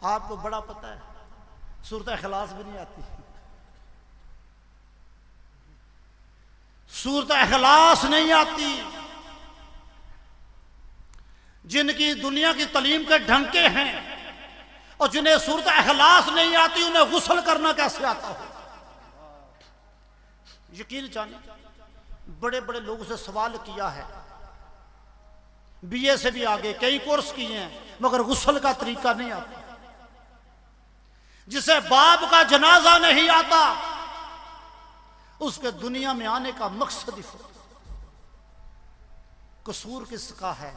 आपको बड़ा पता है, सूरत इखलास भी नहीं आती, सूरत इखलास नहीं आती, जिनकी दुनिया की तालीम के ढंके हैं और जिन्हें सूरत इखलास नहीं आती, उन्हें गुस्ल करना कैसे आता हो? यकीन जाने बड़े बड़े लोगों से सवाल किया है, बीए से भी आगे कई कोर्स किए हैं, मगर गुस्ल का तरीका नहीं आता। जिसे बाप का जनाजा नहीं आता, उसके दुनिया में आने का मकसद ही कसूर किसका है?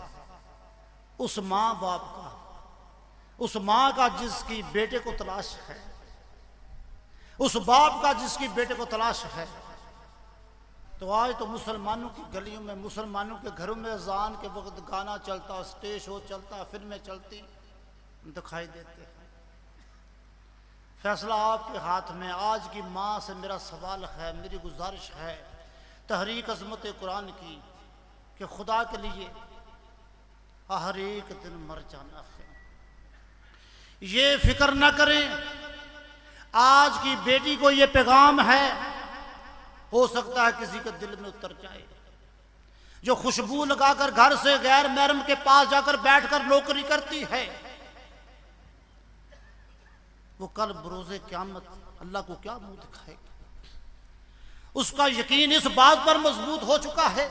उस मां बाप का, उस मां का जिसकी बेटे को तलाश है, उस बाप का जिसकी बेटे को तलाश है। तो आज तो मुसलमानों की गलियों में, मुसलमानों के घरों में अजान के वक्त गाना चलता, स्टेज शो चलता, फिल्में चलती दिखाई देते हैं। फैसला आपके हाथ में। आज की माँ से मेरा सवाल है, मेरी गुजारिश है तहरीक अज़मत कुरान की, कि खुदा के लिए हर एक दिन मर जाना है, ये फिक्र ना करें। आज की बेटी को ये पैगाम है, हो सकता है किसी के दिल में उतर जाए, जो खुशबू लगाकर घर से गैर महरम के पास जाकर बैठकर नौकरी करती है, वो कल बरोज़े क़यामत अल्लाह को क्या मुंह दिखाएगी? उसका यकीन इस बात पर मजबूत हो चुका है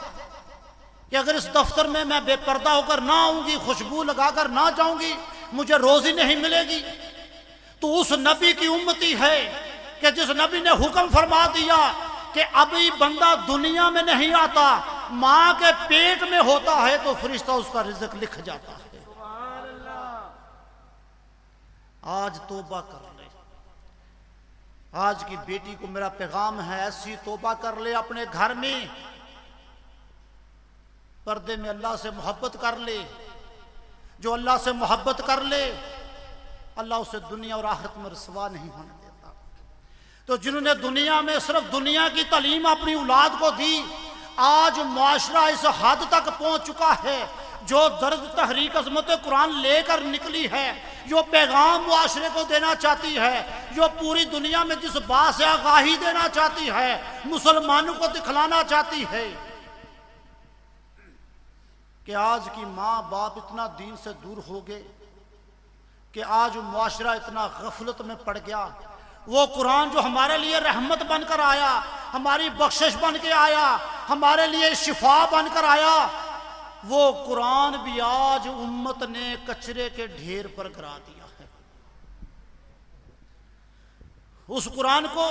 कि अगर इस दफ्तर में मैं बेपर्दा होकर ना आऊंगी, खुशबू लगाकर ना जाऊंगी, मुझे रोजी नहीं मिलेगी। तो उस नबी की उम्मती है कि जिस नबी ने हुक्म फरमा दिया कि अभी बंदा दुनिया में नहीं आता, मां के पेट में होता है तो फरिश्ता उसका रिज़्क लिख जाता है। आज तौबा कर ले। आज की बेटी को मेरा पैगाम है, ऐसी तौबा कर ले, अपने घर में पर्दे में अल्लाह से मोहब्बत कर ले। जो अल्लाह से मोहब्बत कर ले, अल्लाह उसे दुनिया और आखिरत में रसवा नहीं होने देता। तो जिन्होंने दुनिया में सिर्फ दुनिया की तालीम अपनी औलाद को दी, आज मुआशरा इस हद तक पहुंच चुका है, जो दर्द तहरीक अज़मत कुरान लेकर निकली है, जो पैगाम मुआशरे को देना चाहती है, जो पूरी दुनिया में जिस बात से आगाही देना चाहती है, मुसलमानों को दिखलाना चाहती है कि आज की माँ बाप इतना दीन से दूर हो गए कि आज मुआशरा इतना गफलत में पड़ गया। वो कुरान जो हमारे लिए रहमत बनकर आया, हमारी बख्शिश बन के आया, हमारे लिए शिफा बनकर आया, वो कुरान भी आज उम्मत ने कचरे के ढेर पर गिरा दिया है। उस कुरान को,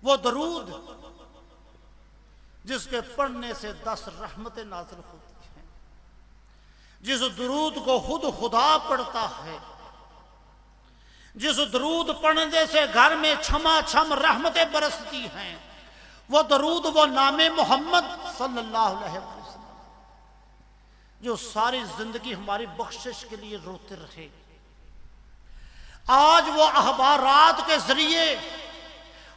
वो दरूद जिसके पढ़ने से 10 रहमतें नाज़िल होती हैं, जिस दरूद को खुद खुदा पढ़ता है, जिस दरूद पढ़ने से घर में छमा छम रहमतें बरसती हैं, वो दरूद वो नामे मोहम्मद सल्लल्लाहु अलैहि वसल्लम जो सारी जिंदगी हमारी बख्शिश के लिए रोते रहे। आज वो अखबारात के जरिए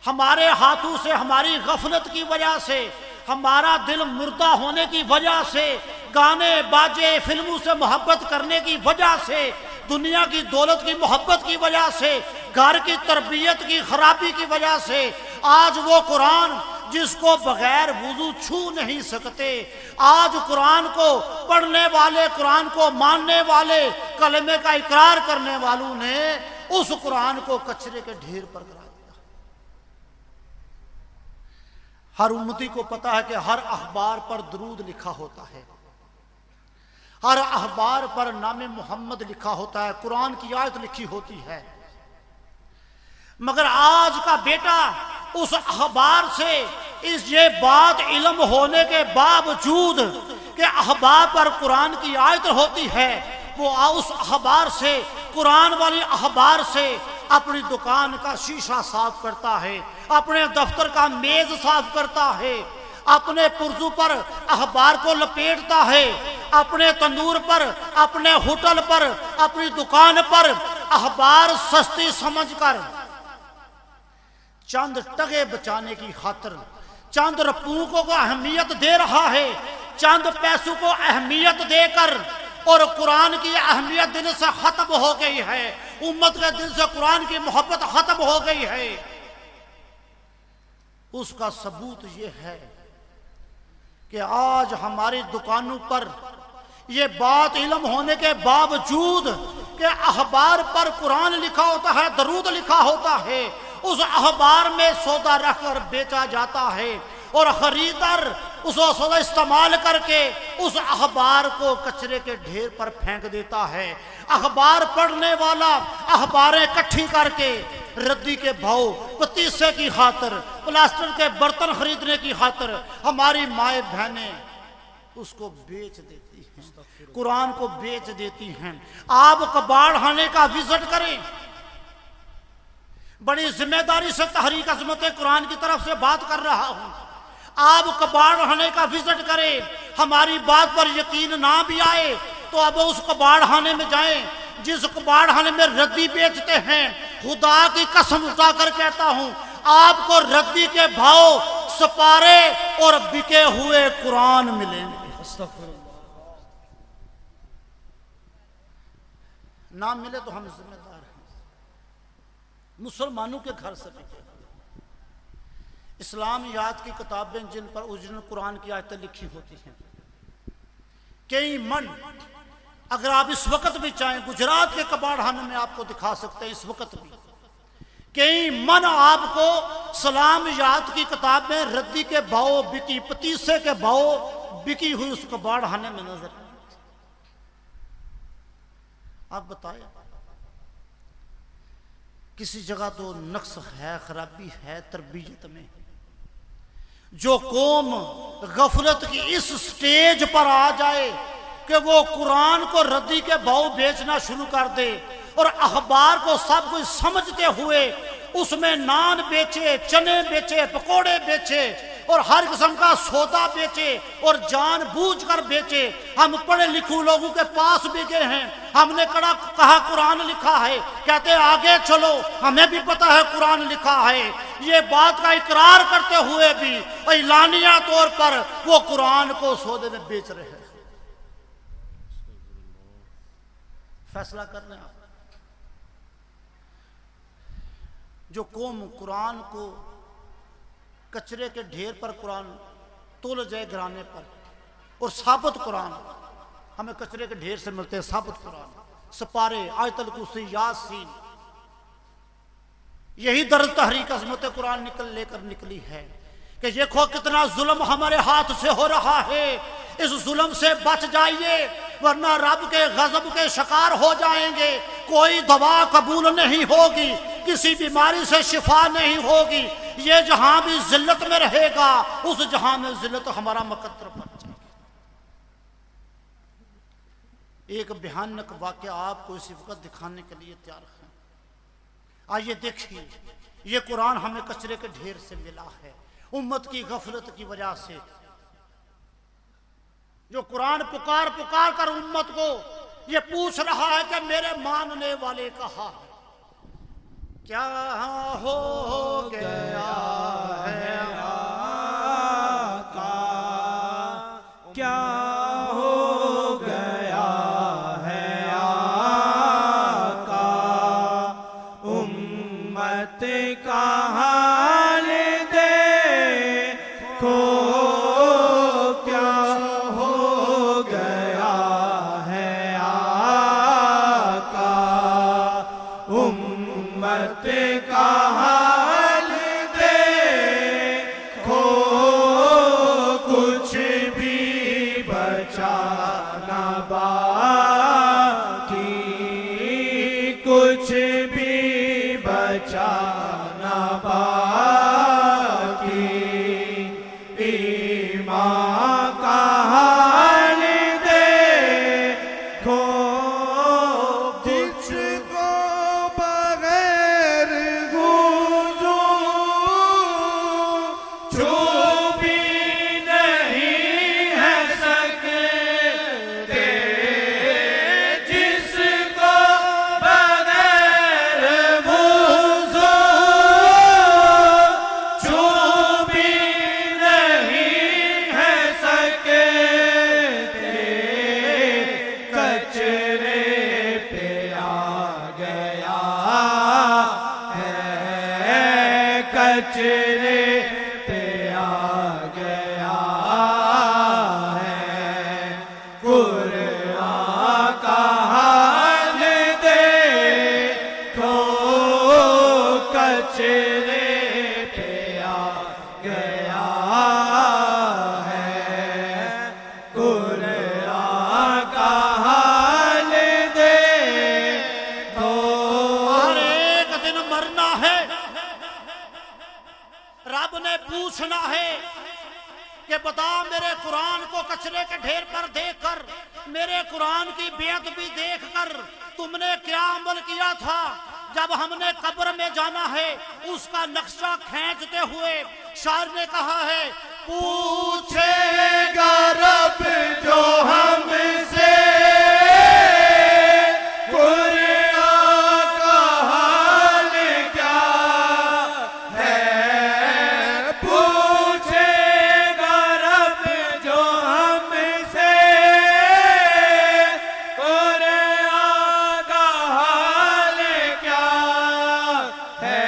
हमारे हाथों से, हमारी गफलत की वजह से, हमारा दिल मुर्दा होने की वजह से, गाने बाजे फिल्मों से मोहब्बत करने की वजह से, दुनिया की दौलत की मोहब्बत की वजह से, घर की तरबियत की खराबी की वजह से आज वो कुरान जिसको बगैर वुजू छू नहीं सकते, आज कुरान को पढ़ने वाले, कुरान को मानने वाले, कलमे का इकरार करने वालों ने उस कुरान को कचरे के ढेर पर करा दिया। हर उम्मती को पता है कि हर अखबार पर दरूद लिखा होता है, हर अखबार पर नामे मोहम्मद लिखा होता है, कुरान की आयत लिखी होती है। मगर आज का बेटा उस अखबार से ये बात इल्म होने के बावजूद कि अखबार पर कुरान की आयत होती है, वो उस अखबार से, कुरान वाली अखबार से अपनी दुकान का शीशा साफ करता है, अपने दफ्तर का मेज साफ करता है, अपने पुर्जों पर अखबार को लपेटता है, अपने तंदूर पर, अपने होटल पर, अपनी दुकान पर अखबार सस्ती समझकर चंद टके बचाने की खातिर चंद रुपयों को अहमियत दे रहा है, चंद पैसों को अहमियत देकर, और कुरान की अहमियत दिल से खत्म हो गई है, उम्मत के दिल से कुरान की मोहब्बत खत्म हो गई है। उसका सबूत यह है कि आज हमारी दुकानों पर यह बात इल्म होने के बावजूद कि अखबार पर कुरान लिखा होता है, दरूद लिखा होता है, उस अखबार में सौदा रखकर बेचा जाता है और खरीदार उस सौदा इस्तेमाल करके उस अखबार को कचरे के ढेर पर फेंक देता है। अखबार पढ़ने वाला अखबारें इकट्ठी करके रद्दी के भाव, पतीसे की खातिर, प्लास्टर के बर्तन खरीदने की खातिर हमारी माए बहनें उसको बेच देती हैं, कुरान को बेच देती हैं। आप कबाड़ खाने का विजिट करें, बड़ी जिम्मेदारी से तहरीक अज़मत कुरान की तरफ से बात कर रहा हूं। आप कबाड़ खाने का विजिट करें, हमारी बात पर यकीन ना भी आए तो अब उस कबाड़ खाने में जाएं जिस कबाड़ खाने में रद्दी बेचते हैं। खुदा की कसम उठाकर कहता हूं, आपको रद्दी के भाव, सपारे और बिके हुए कुरान मिलेंगे। ना मिले तो हम जिम्मेदार हैं, मुसलमानों के घर से बिके। इस्लामियात की किताबें जिन पर उजन कुरान की आयतें लिखी होती हैं, कई मन, अगर आप इस वक्त भी चाहें गुजरात के कबाड़खाने में आपको दिखा सकते हैं, इस वक्त भी कई मन आपको सलामियात की किताबें रद्दी के भाव बिकी, पतीसे के भाव बिकी हुई उस कबाड़खाने में नजर आए। आप बताएं, किसी जगह तो नक्स है, खराबी है तरबियत में। जो कौम गफलत की इस स्टेज पर आ जाए कि वो कुरान को रद्दी के भाव बेचना शुरू कर दे और अखबार को सब कुछ समझते हुए उसमें नान बेचे, चने बेचे, पकोड़े बेचे और हर किस्म का सौदा बेचे और जानबूझकर बेचे। हम पढ़े लिखे लोगों के पास भी गए हैं, हमने कहा कुरान लिखा है, कहते आगे चलो, हमें भी पता है कुरान लिखा है। ये बात का इकरार करते हुए भी ऐलानिया तौर पर वो कुरान को सौदे में बेच रहे हैं। फैसला करने आप, जो कौम कुरान को कचरे के ढेर पर कुरान तोल जाए गिराने पर, और साबुत कुरान हमें कचरे के ढेर से मिलते हैं, साबुत कुरान, सपारे, आयतल कुर्सी, यासीन, यही दर्द तहरीक अज़मत कुरान लेकर निकली है कि देखो कितना जुल्म हमारे हाथ से हो रहा है, इस जुल्म से बच जाइए वरना रब के गजब के शिकार हो जाएंगे। कोई दवा कबूल नहीं होगी, किसी बीमारी से शिफा नहीं होगी, ये जहां भी जिल्लत में रहेगा उस जहां में जिल्लत हमारा मुकद्दर बन जाएगी। एक भयानक वाकया आपको इसी वक्त दिखाने के लिए तैयार है। आइए देखिए, ये कुरान हमें कचरे के ढेर से मिला है, उम्मत की गफलत की वजह से। जो कुरान पुकार पुकार कर उम्मत को ये पूछ रहा है कि मेरे मानने वाले कहाँ है, क्या हो गया है आका, क्या हो गया है आका, उम्मत का हाल देखो, क्या हो गया है आका, उम्मत का हाल देखो, कुछ भी बचा ना बाकी, कुछ भी बचा ना बाकी, ईमान का हाल देखो, जिसको बगैर गूंजो जो भी नहीं है सकते, जिसको बगैर गूंजो जो भी नहीं है सकते, कचरे पे आ गया है, कचरे पे आ गया है, कुरान का हाल देखो, कचरे पे आ गया है, कुरान का हाल देखो। हर एक दिन मरना है, रब ने पूछना है कि बता मेरे कुरान को कचरे के ढेर पर देखकर, मेरे कुरान की बेअदबी देखकर तुमने क्या अमल किया था। जब हमने कब्र में जाना है उसका नक्शा खींचते हुए शायर ने कहा है, पूछेगा रब जो हमसे कुरान का हाल क्या है, पूछेगा रब जो हमसे कुरान का हाल क्या है,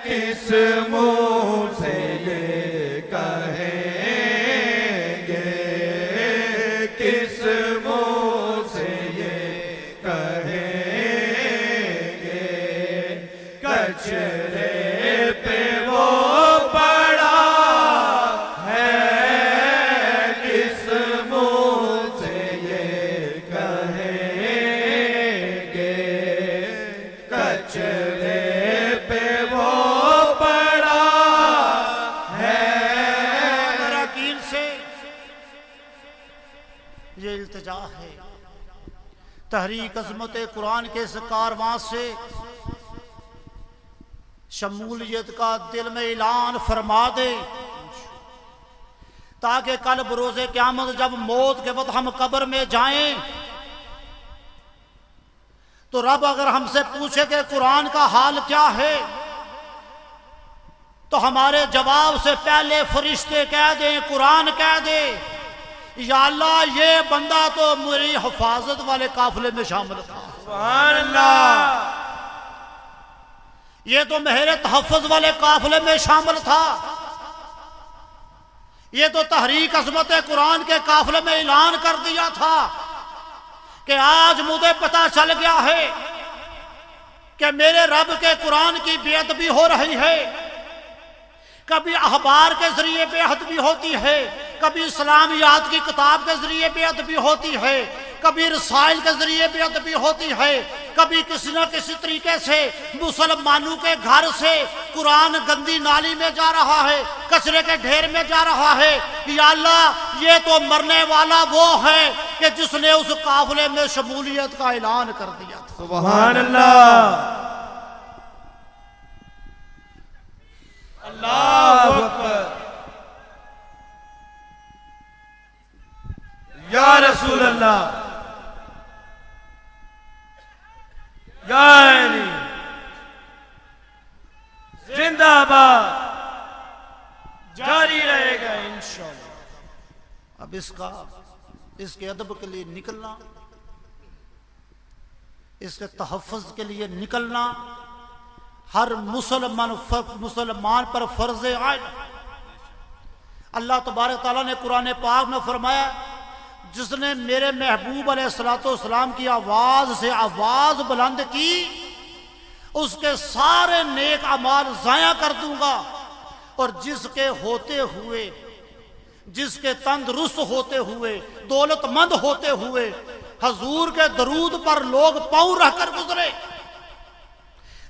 किस मुंह से ये कहेंगे, किस मुंह से ये कहेंगे, कचरे पे वो पड़ा है, किस मुंह से ये कहेंगे, कचरे पे वो पड़ा है। अरकीन से ये इल्तिजा है, तहरीक अज़मत कुरान के इस कारवां से शमूलियत का दिल में ऐलान फरमा दे, ताकि कल बरोज़े क़यामत जब मौत के वक्त हम कब्र में जाएं तो रब अगर हमसे पूछे कि कुरान का हाल क्या है, तो हमारे जवाब से पहले फरिश्ते कह दें, कुरान कह दे, या अल्लाह ये बंदा तो मेरी हिफाजत वाले काफिले में शामिल था, सुभान अल्लाह, ये तो मेरे तहफ़्फ़ुज़ वाले काफिले में शामिल था, ये तो तहरीक अज़मत कुरान के काफिले में ऐलान कर दिया था कि आज मुझे पता चल गया है कि मेरे रब के कुरान की बेअदबी हो रही है। कभी अखबार के जरिए बेअदबी होती है, कभी इस्लामियात की किताब के जरिए बेअदबी होती है, कभी रसाइल के जरिए बेअदबी होती है, कभी किसी न किसी तरीके से मुसलमानों के घर से कुरान गंदी नाली में जा रहा है, कचरे के ढेर में जा रहा है। या अल्लाह ये तो मरने वाला वो है कि जिसने उस काफिले में शमूलियत का ऐलान कर दिया था। सुभान अल्लाह। अल्लाहु अकबर। या रसूल अल्लाह, या अली, जिंदाबाद, जारी रहेगा इंशाअल्लाह। अब इसके अदब के लिए निकलना, इसके तहफ़्फ़ुज़ के लिए निकलना हर मुसलमान पर फर्ज आइन। अल्लाह तबारक तआला ने कुरान पाक में फरमाया, जिसने मेरे महबूब अलैहिस्सलाम की आवाज से आवाज बुलंद की, उसके सारे नेक अमाल ज़ाया कर दूंगा, और जिसके होते हुए, जिसके तंदुरुस्त होते हुए, दौलतमंद होते हुए हजूर के दरूद पर लोग पांव रखकर गुजरे,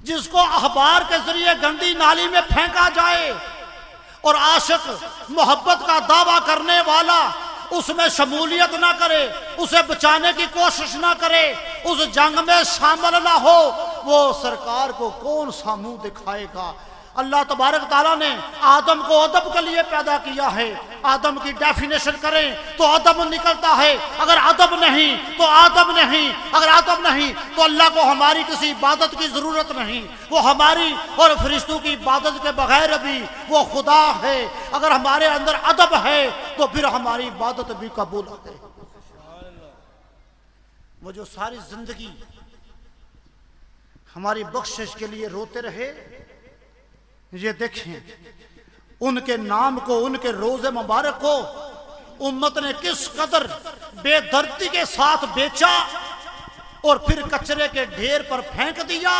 जिसको अखबार के जरिए गंदी नाली में फेंका जाए और आशिक मोहब्बत का दावा करने वाला उसमें शमूलियत ना करे, उसे बचाने की कोशिश ना करे, उस जंग में शामिल ना हो, वो सरकार को कौन सा मुंह दिखाएगा। अल्लाह तबारक ताला ने आदम को अदब के लिए पैदा किया है। आदम की डेफिनेशन करें तो अदब निकलता है, अगर अदब नहीं तो आदम नहीं, अगर आदम नहीं तो अल्लाह को हमारी किसी इबादत की जरूरत नहीं, वो हमारी और फरिश्तों की इबादत के बगैर भी वो खुदा है। अगर हमारे अंदर अदब है तो फिर हमारी इबादत भी कबूल है। वो जो सारी जिंदगी हमारी बख्शिश के लिए रोते रहे, ये देखें उनके नाम को, उनके रोजे मुबारक को उम्मत ने किस कदर बेदर्दी के साथ बेचा और फिर कचरे के ढेर पर फेंक दिया,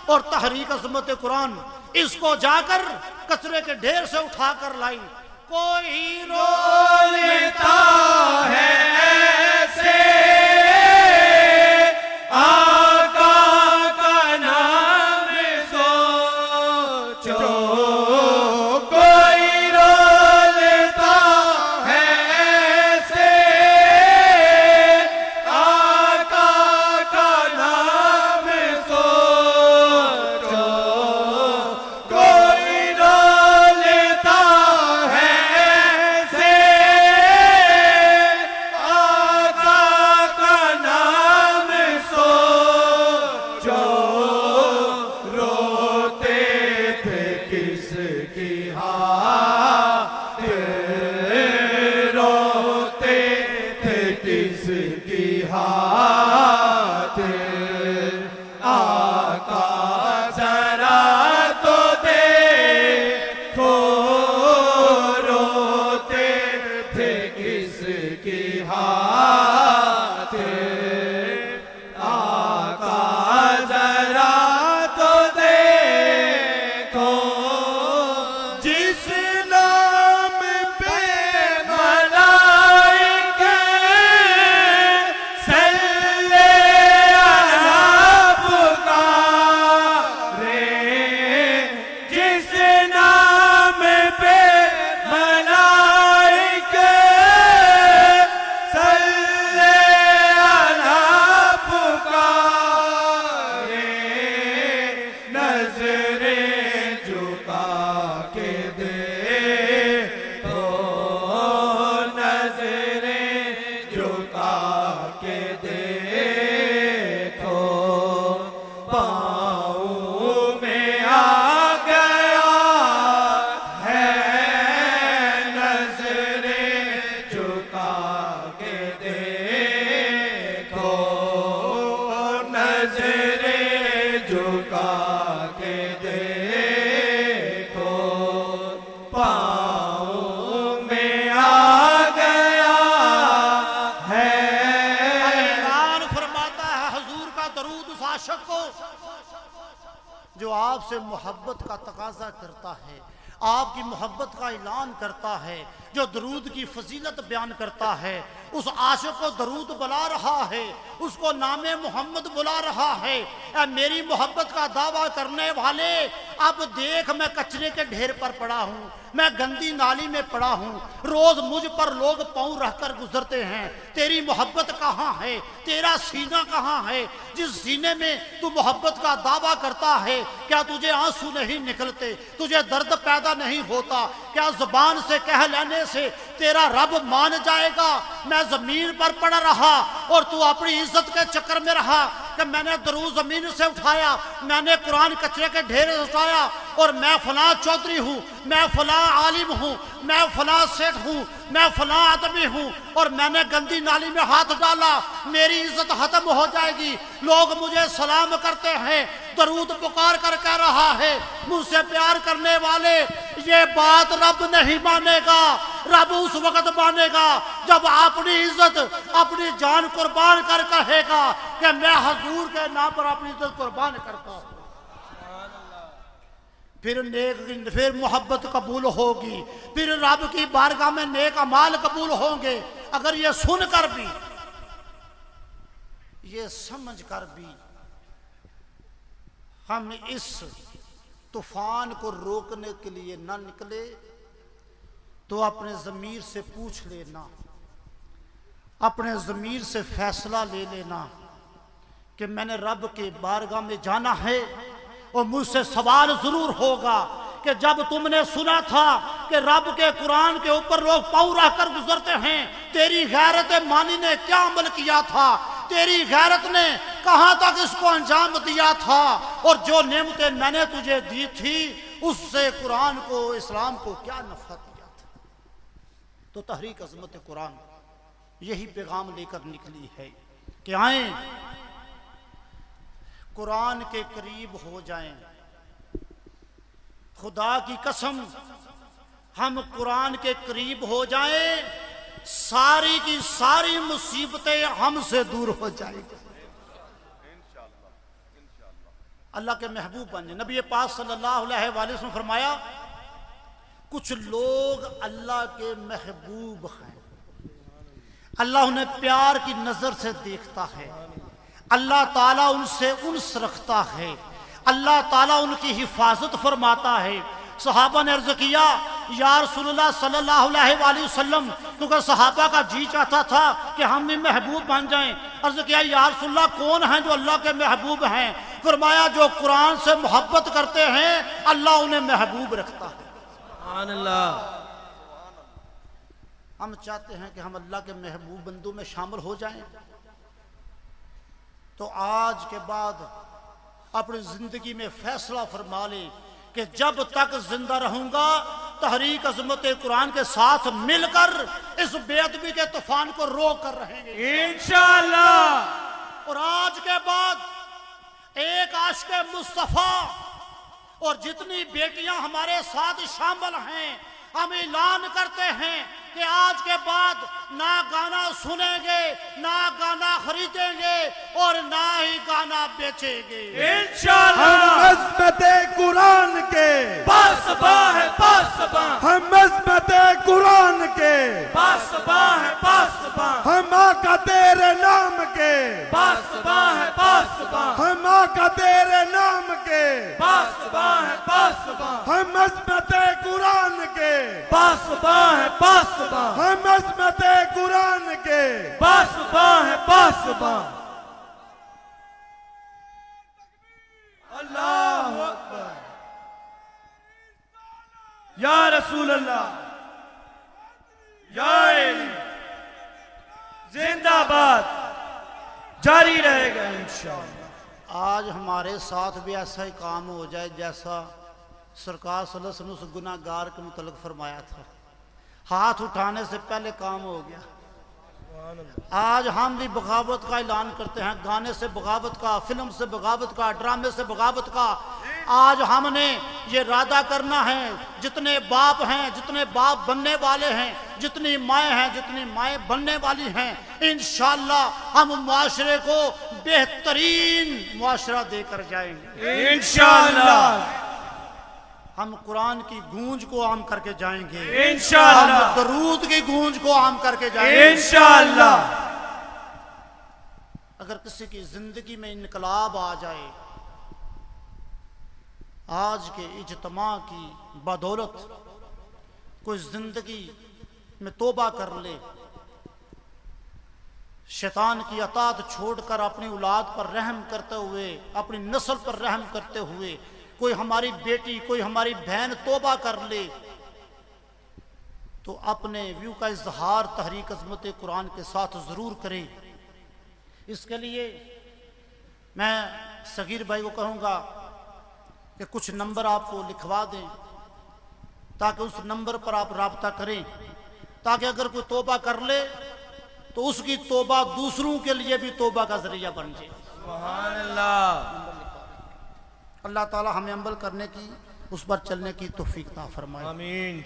और तहरीक अज़मत कुरान इसको जाकर कचरे के ढेर से उठाकर लाई। कोई रो लेता है ऐसे आका का नाम सोचो, कोई रो लेता है ऐसे आका का नाम सोचो, कोई रो लेता है ऐसे आका का नाम सोचो, रोते थे किसकी खातिर, रोते थे किसकी खातिर, आका जरा तो देखो, रोते थे किसकी खातिर, आका जरा तो देखो, जिस नाम पे मलाइके सल्ले अला पुकारे, जिस नाम पे मलाइके सल्ले अला पुकारे, नजरें झुका के देखो, नजरें झुका के देखो, पाँव में आ गया है, नजरें झुका के देखो, नजरें झुका के देखो, पाँव में आ गया है। ऐलान फरमाता है हुजूर का दरूद उस आशिक को जो आपसे मोहब्बत का तकाजा करता है, आपकी मोहब्बत का ऐलान करता है, जो दरूद की फजीलत बयान करता है, उस आशिक को दरूद बुला रहा है, उसको नामे मोहम्मद बुला रहा है। ऐ मेरी मोहब्बत का दावा करने वाले, अब देख मैं कचरे के ढेर पर पड़ा हूँ, मैं गंदी नाली में पड़ा हूँ, रोज मुझ पर लोग पाँव रखकर गुजरते हैं। तेरी मोहब्बत कहाँ है, तेरा सीना कहाँ है जिस सीने में तू मोहब्बत का दावा करता है? क्या तुझे आंसू नहीं निकलते, तुझे दर्द पैदा नहीं होता? क्या जुबान से कह लेने से तेरा रब मान जाएगा? मैं जमीन पर पड़ा रहा और तू अपनी इज्जत के चक्कर में रहा कि मैंने दरूद जमीन से उठाया, मैंने कुरान कचरे के ढेर से उठाया, और मैं फलां चौधरी हूँ, मैं फलां आलिम हूँ, मैं फलां सेठ हूँ, मैं फलां आदमी हूँ, और मैंने गंदी नाली में हाथ डाला, मेरी इज्जत खत्म हो जाएगी। लोग मुझे सलाम करते हैं, दरूद पुकार कर कह रहा है मुझसे प्यार करने वाले, ये बात रब नहीं मानेगा। रब उस वक्त मानेगा जब अपनी इज्जत, अपनी जान कुर्बान कर कहेगा कि मैं हजूर के नाम पर अपनी इज्जत कुर्बान करता हूं। फिर मोहब्बत कबूल होगी, फिर रब की बारगाह में नेक अमाल कबूल होंगे। अगर ये सुनकर भी, ये समझ कर भी हम इस तूफान को रोकने के लिए ना निकले, तो अपने ज़मीर से पूछ लेना, अपने ज़मीर से फैसला ले लेना कि मैंने रब के बारगाह में जाना है, और मुझसे सवाल जरूर होगा कि जब तुमने सुना था कि रब के कुरान के ऊपर लोग पाँव रखकर गुजरते हैं, तेरी गैरत मानी ने क्या अमल किया था? तेरी गैरत ने कहां तक इसको अंजाम दिया था? और जो नेमतें मैंने तुझे दी थी, उससे कुरान को, इस्लाम को क्या नफा दिया था? तो तहरीक अज़मत कुरान यही पैगाम लेकर निकली है कि आए कुरान के करीब हो जाएं। खुदा की कसम, हम कुरान के करीब हो जाएं, सारी की सारी मुसीबतें हमसे दूर हो जाएंगी। अल्लाह के महबूब बने। नबी पाक सल्लल्लाहु अलैहि वसल्लम फरमाया, कुछ लोग अल्लाह के महबूब हैं, अल्लाह उन्हें प्यार की नजर से देखता है, अल्लाह ताला उनसे उन्स रखता है, अल्लाह ताला उनकी हिफाजत फरमाता है। सहाबा ने अर्ज किया, या रसूलुल्लाह सल्लल्लाहु अलैहि वसल्लम, क्योंकि सहाबा का जी चाहता था कि हम भी महबूब बन जाएं। अर्ज किया, या रसूलुल्लाह कौन हैं जो अल्लाह के महबूब हैं? फरमाया, जो कुरान से मोहब्बत करते हैं अल्लाह उन्हें महबूब रखता है। सुभान अल्लाह। हम चाहते हैं कि हम अल्लाह के महबूब बंदों में शामिल हो जाएं, तो आज के बाद अपनी जिंदगी में फैसला फरमा ले कि जब तक जिंदा रहूंगा तहरीक अज़मत कुरान के साथ मिलकर इस बेअदबी के तूफान को रोक कर रहेंगे इंशाअल्लाह। और आज के बाद एक आशिक़े मुस्तफ़ा और जितनी बेटियां हमारे साथ शामिल हैं, हम ऐलान करते हैं कि आज के बाद ना गाना सुनेंगे, ना गाना खरीदेंगे, और ना ही गाना बेचेंगे इंशाअल्लाह। हम अज़मते कुरान के बासबा है बासबा, हम अज़मते कुरान के बासबा है बासबा, हम आका तेरे नाम के बासबा है बासबा, हम आका तेरे नाम के बासबा है बासबा, हम अज़मते कुरान के बासबा है बासबा, हम अज़मते कुरान के बासबा है बासबा। अल्लाहु अकबर। या रसूल अल्लाह, या जिंदाबाद, जारी रहेगा इंशाअल्लाह। आज हमारे साथ भी ऐसा ही काम हो जाए जैसा सरकार सल्लल्लाहु अलैहि वसल्लम उस गुनाहगार के मुतल्लिक़ फरमाया था। हाथ उठाने से पहले काम हो गया। आज हम भी बगावत का ऐलान करते हैं, गाने से बगावत का, फिल्म से बगावत का, ड्रामे से बगावत का। आज हमने ये इरादा करना है, जितने बाप हैं, जितने बाप बनने वाले हैं, जितनी माएँ हैं, जितनी माएँ बनने वाली हैं, इंशाअल्लाह हम मुआशरे को बेहतरीन मुआशरा देकर जाएंगे इंशाअल्लाह। हम कुरान की गूंज को आम करके जाएंगे इंशाअल्लाह। हम दरूद की गूंज को आम करके जाएंगे इंशाअल्लाह। अगर किसी की जिंदगी में इनकलाब आ जाए, आज के इज्तिमा की बदौलत कोई जिंदगी में तौबा कर ले, शैतान की अतात छोड़कर अपनी औलाद पर रहम करते हुए, अपनी नस्ल पर रहम करते हुए, कोई हमारी बेटी, कोई हमारी बहन तौबा कर ले, तो अपने व्यू का इजहार तहरीक अज़मत कुरान के साथ ज़रूर करे। इसके लिए मैं सगीर भाई को कहूँगा कि कुछ नंबर आपको लिखवा दें, ताकि उस नंबर पर आप राब्ता करें, ताकि अगर कोई तौबा कर ले तो उसकी तौबा दूसरों के लिए भी तौबा का जरिया बन जाए। सुभान अल्लाह। अल्लाह ताला हमें अमल करने की, उस पर चलने की तौफीक अता फरमाए। आमीन।